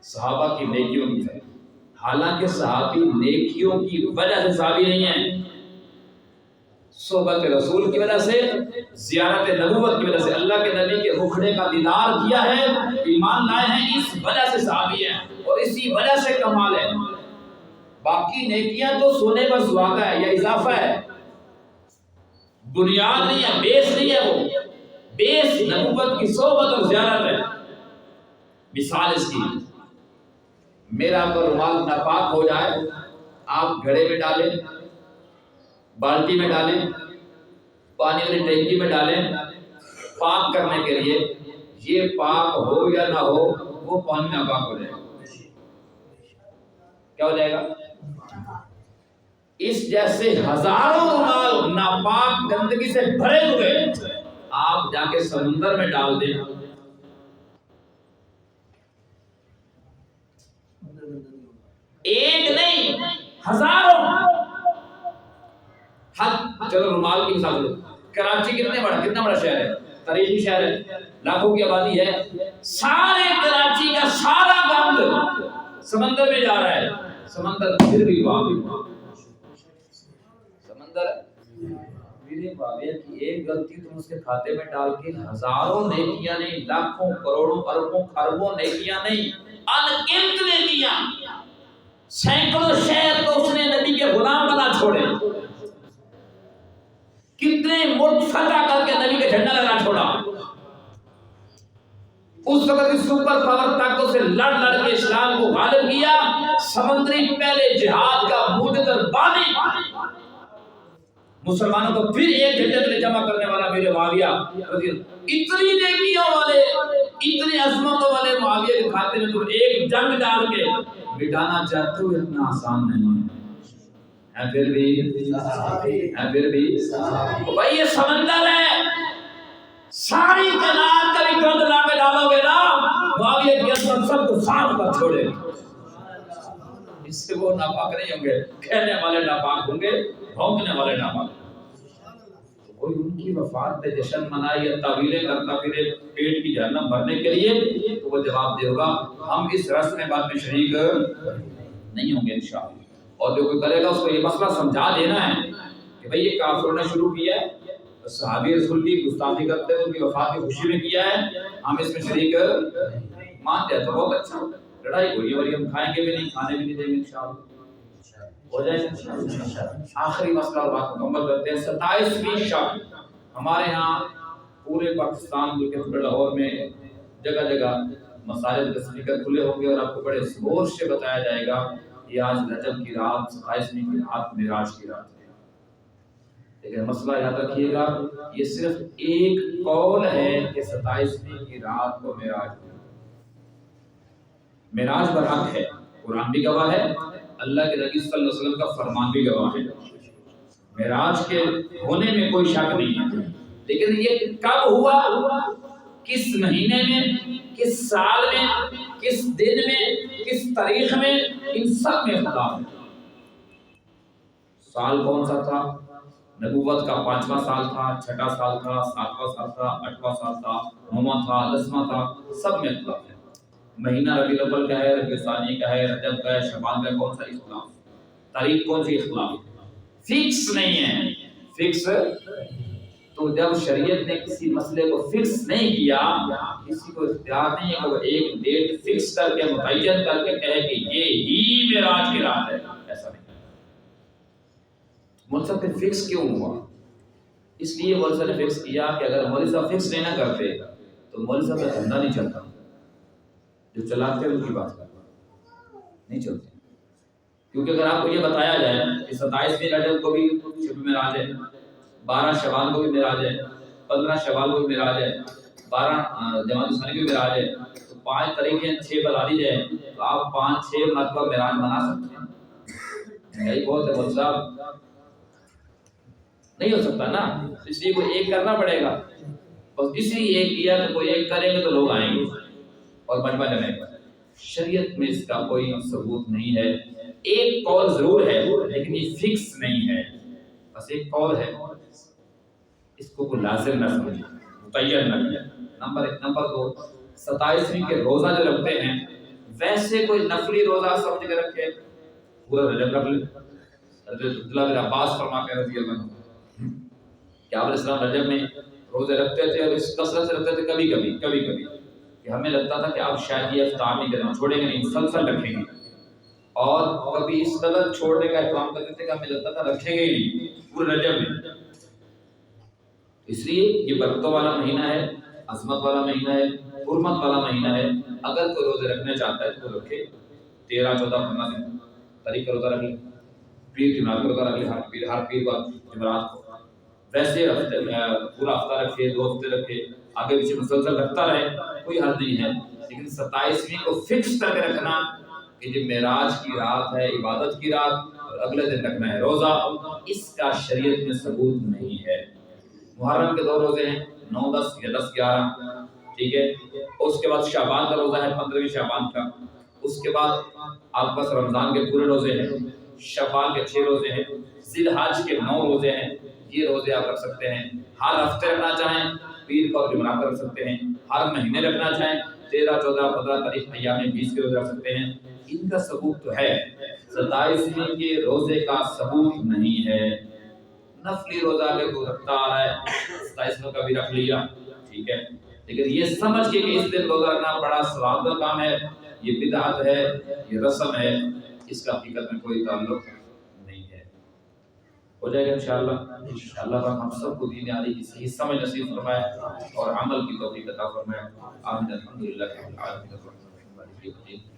صحابہ کی نیکیوں کی. حالانکہ صحابی نیکیوں کی وجہ سے صحابی نہیں ہیں، صحبت رسول کی وجہ سے، زیارت نبوت کی وجہ سے، اللہ کے نبی کے رخڑے کا دیدار کیا ہے، ایمان لائے ہیں، اس وجہ سے صحابی ہیں اور اسی وجہ سے کمال ہے. باقی نیکیاں تو سونے پر سہاگا ہے یا اضافہ ہے، بنیاد نہیں ہے، بیس نہیں ہے. وہ بیس نبوت کی صحبت اور زیارت ہے. مثال اس کی، میرا آپ کا رومال ناپاک ہو جائے، آپ گھڑے میں ڈالیں، بالٹی میں ڈالیں، پانی والی ٹینکی میں ڈالیں پاک کرنے کے لیے. یہ پاک ہو یا نہ ہو، وہ پانی ناپاک ہو جائے گا. کیا ہو جائے گا؟ اس جیسے ہزاروں رومال ناپاک گندگی سے بھرے ہوئے آپ جا کے سمندر میں ڈال دیں، ایک نہیں ہزاروں. چلو رومال کی مثال دو. کراچی کتنا بڑا شہر ہے، تاریخی شہر ہے، لاکھوں کی آبادی ہے، سارے کراچی کا سارا گند سمندر میں جا رہا ہے، سمندر پھر بھی سمندر میرے معاویہ کی ایک غلطی تم اس کے کھاتے میں ڈال کے ہزاروں نیکیاں نہیں، لاکھوں کروڑوں اربوں خربوں نیکیاں نہیں، ان گنت نیکیاں، سینکڑوں شہر تو اس نے نبی کے غلام بنا چھوڑے، کتنے ملک فتح کر کے نبی کا جھنڈا لگا چھوڑا، اس وقت کی سپر پاور طاقتوں سے لڑ کے اسلام کو غالب کیا، سمندری پہلے جہاد کا موجودہ بانی، مسلمانوں کو پھر ایک جھنڈے میں جمع کرنے والا میرے معاویہ، اتنی نیکیوں والے، اتنی عظمتوں والے معاویہ کے کھاتے میں تم ایک جنگ ڈال کے مٹانا چاہتے ہو، اتنا آسان نہیں ہے، پھر بھی بھائی یہ سمندر ہے، ساری کائنات کا بھی گند لا کے ڈالو گے نا، معاویہ کی عظمت سب کو صاف کر چھوڑے، اس سے وہ ناپاک نہیں ہوں گے، کہنے والے ناپاک ہوں گے، بھونکنے والے ناپاک۔ کوئی ان کی وفات پہ جشن منائے یا تعویلیں کرتا پھرے پیٹ کی جہنم بھرنے کے لیے، تو وہ جواب دے ہوگا ہم اس رسم میں بات میں شریک نہیں ہوں گے انشاءاللہ۔ اور جو کوئی کرے گا اس کو یہ مسئلہ سمجھا دینا ہے کہ بھئی یہ کافروں نے شروع کیا ہے، صحابی رسول کی گستاخی کرتے ہیں، ان کی وفات کی خوشی میں کیا ہے، ہم اس میں شریک مانتے ہیں، تو بہت اچھا، لڑائی کوئی ہے، ہم کھائیں گے بھی نہیں، کھانے بھی نہیں دیں گے انشاءاللہ، ہو جائے گا۔ آخری مسئلہ اور بات مکمل کرتے ہیں، 27ویں شب ہمارے ہاں پورے پاکستان کے لاہور میں جگہ جگہ مساجد کے سپیکر کھلے ہوں گے اور آپ کو بڑے زور سے بتایا جائے گا کہ آج رجب کی رات، 27ویں کی رات معراج کی رات ہے۔ لیکن مسئلہ یاد رکھیے گا، یہ صرف ایک قول ہے کہ 27ویں کی رات کو معراج ہے، معراج برحق ہے، قرآن بھی گواہ ہے، اللہ کے نبی صلی اللہ علیہ وسلم کا فرمان بھی گواہ ہے، معراج کے ہونے میں کوئی شک نہیں ہے، لیکن یہ کب ہوا، کس مہینے میں، کس سال میں، کس دن میں، کس تاریخ میں، ان سب میں اختلاف ہے۔ سال کون سا تھا، نبوت کا 5واں سال تھا، 6واں سال تھا، 7واں سال تھا، 8واں سال تھا، 9واں تھا، 10واں تھا، سب میں اختلاف ہے۔ مہینہ ربیع الاول کا ہے، ربیع ثانی کا ہے، رجب کا ہے، شعبان کا، کون سا اختلاف، تاریخ کون سی اختلاف، فکس نہیں ہے، فکس۔ تو جب شریعت نے کسی مسئلے کو فکس نہیں کیا، کسی کو اختیار نہیں ہے کہ وہ ایک ڈیٹ فکس کر کے متعین کر کے کہے کہ یہ ہی معراج کی رات ہے، ایسا نہیں۔ مولوی صاحب پھر فکس کیوں ہوا؟ اس لیے مولوی صاحب نے فکس کیا کہ اگر مولوی صاحب فکس نہیں نہ کرتے تو مولوی صاحب کا دھندا نہیں چلتا، جو چلاتے ہیں ان کی بات نہیں چلتی، کیونکہ اگر آپ کو یہ بتایا جائے کہ 27ویں رجب کو بھی شب معراج ہے، 12 شوال کو بھی معراج ہے، 15 شوال کو بھی معراج ہے، 12 جمادی الثانی کو بھی معراج ہے، تو 5 تاریخیں 6 بتا دی جائے تو آپ 5-6 مرتبہ معراج منا سکتے ہیں، یہی بہت ہے مولوی صاحب، نہیں ہو سکتا نا، اس لیے کوئی ایک کرنا پڑے گا، بس اسی ایک کیا تو کوئی ایک کریں گے تو لوگ آئیں گے اور مجمع جمائیں گے۔ شریعت میں اس کا کوئی ثبوت نہیں ہے، ایک قول ضرور ہے لیکن یہ فکس نہیں ہے، بس ایک قول ہے، اس کو کوئی لازم نہ سمجھے، متعین نہ کیا۔ نمبر 2، 27ویں کے روزہ جو رکھتے ہیں ویسے کوئی نفلی روزہ سمجھ کے رکھے، پورا رجب رکھ لے۔ حضرت عبداللہ بن عباس فرماتے ہیں رضی اللہ عنہ کہ آپ علیہ السلام رجب میں روزے رکھتے تھے اور اس کثرت سے رکھتے تھے، کبھی کبھی کہ ہمیں لگتا تھا کہ آپ شاید یہ افطار نہیں کریں، چھوڑیں گے نہیں، مسلسل رکھیں گے، اور کبھی اس قدر چھوڑنے کا اہتمام کرتے تھے کہ ہمیں لگتا تھا رکھیں گے ہی نہیں پورے رجب میں۔ اس لیے یہ برکتوں والا مہینہ ہے، عظمت والا مہینہ ہے، حرمت والا مہینہ ہے، اگر کوئی روزے رکھنا چاہتا ہے تو رکھے، 13، 14، 15 دن تاریخ کا روزہ رکھ لے، پیر جمعرات کا روزہ رکھ لے، ہر پیر کا جمعرات کو، ویسے پورا ہفتہ رکھے، 2 ہفتے رکھے، آگے پیچھے مسلسل رکھتا رہے، کوئی حرج نہیں ہے، لیکن 27ویں کو فکس کر کے رکھنا کہ یہ معراج کی رات ہے، عبادت کی رات، اور اگلے دن رکھنا ہے روزہ، اس کا شریعت میں ثبوت نہیں ہے۔ محرم کے 2 روزے ہیں، 9، 10 یا 10، 11، ٹھیک ہے، اس کے بعد شعبان کا روزہ ہے، 15ویں شعبان کا، اس کے بعد آپ کے پاس رمضان کے پورے روزے ہیں، شوال کے 6 روزے ہیں، ذی الحج کے 9 روزے ہیں، یہ روزے آپ رکھ سکتے ہیں۔ ہر ہفتے رکھنا چاہیں پیر کو جمعہ کر سکتے ہیں، ہر مہینے رکھنا چاہیں 13 14 15 تاریخ ایام 20 کے روزے رکھ سکتے ہیں، ان کا ثبوت تو ہے۔ 27ویں کے روزے کا ثبوت نہیں ہے، نفلی روزہ کے کو رکھتا آ رہا ہے 27 کا بھی رکھ لیا ٹھیک ہے، لیکن یہ سمجھ کے کہ اس دن روزہ رکھنا بڑا ثواب کا کام ہے، یہ بدعت ہے، یہ رسم ہے، اس کا حقیقت میں کوئی تعلق نہیں ہے۔ ہو جائے گا انشاءاللہ۔ اللہ پاک ہم سب کو دین علی کی صحیح سمجھ نصیب فرمائے اور عمل کی توفیق عطا فرمائے۔ آمین الحمدللہ رب العالمین۔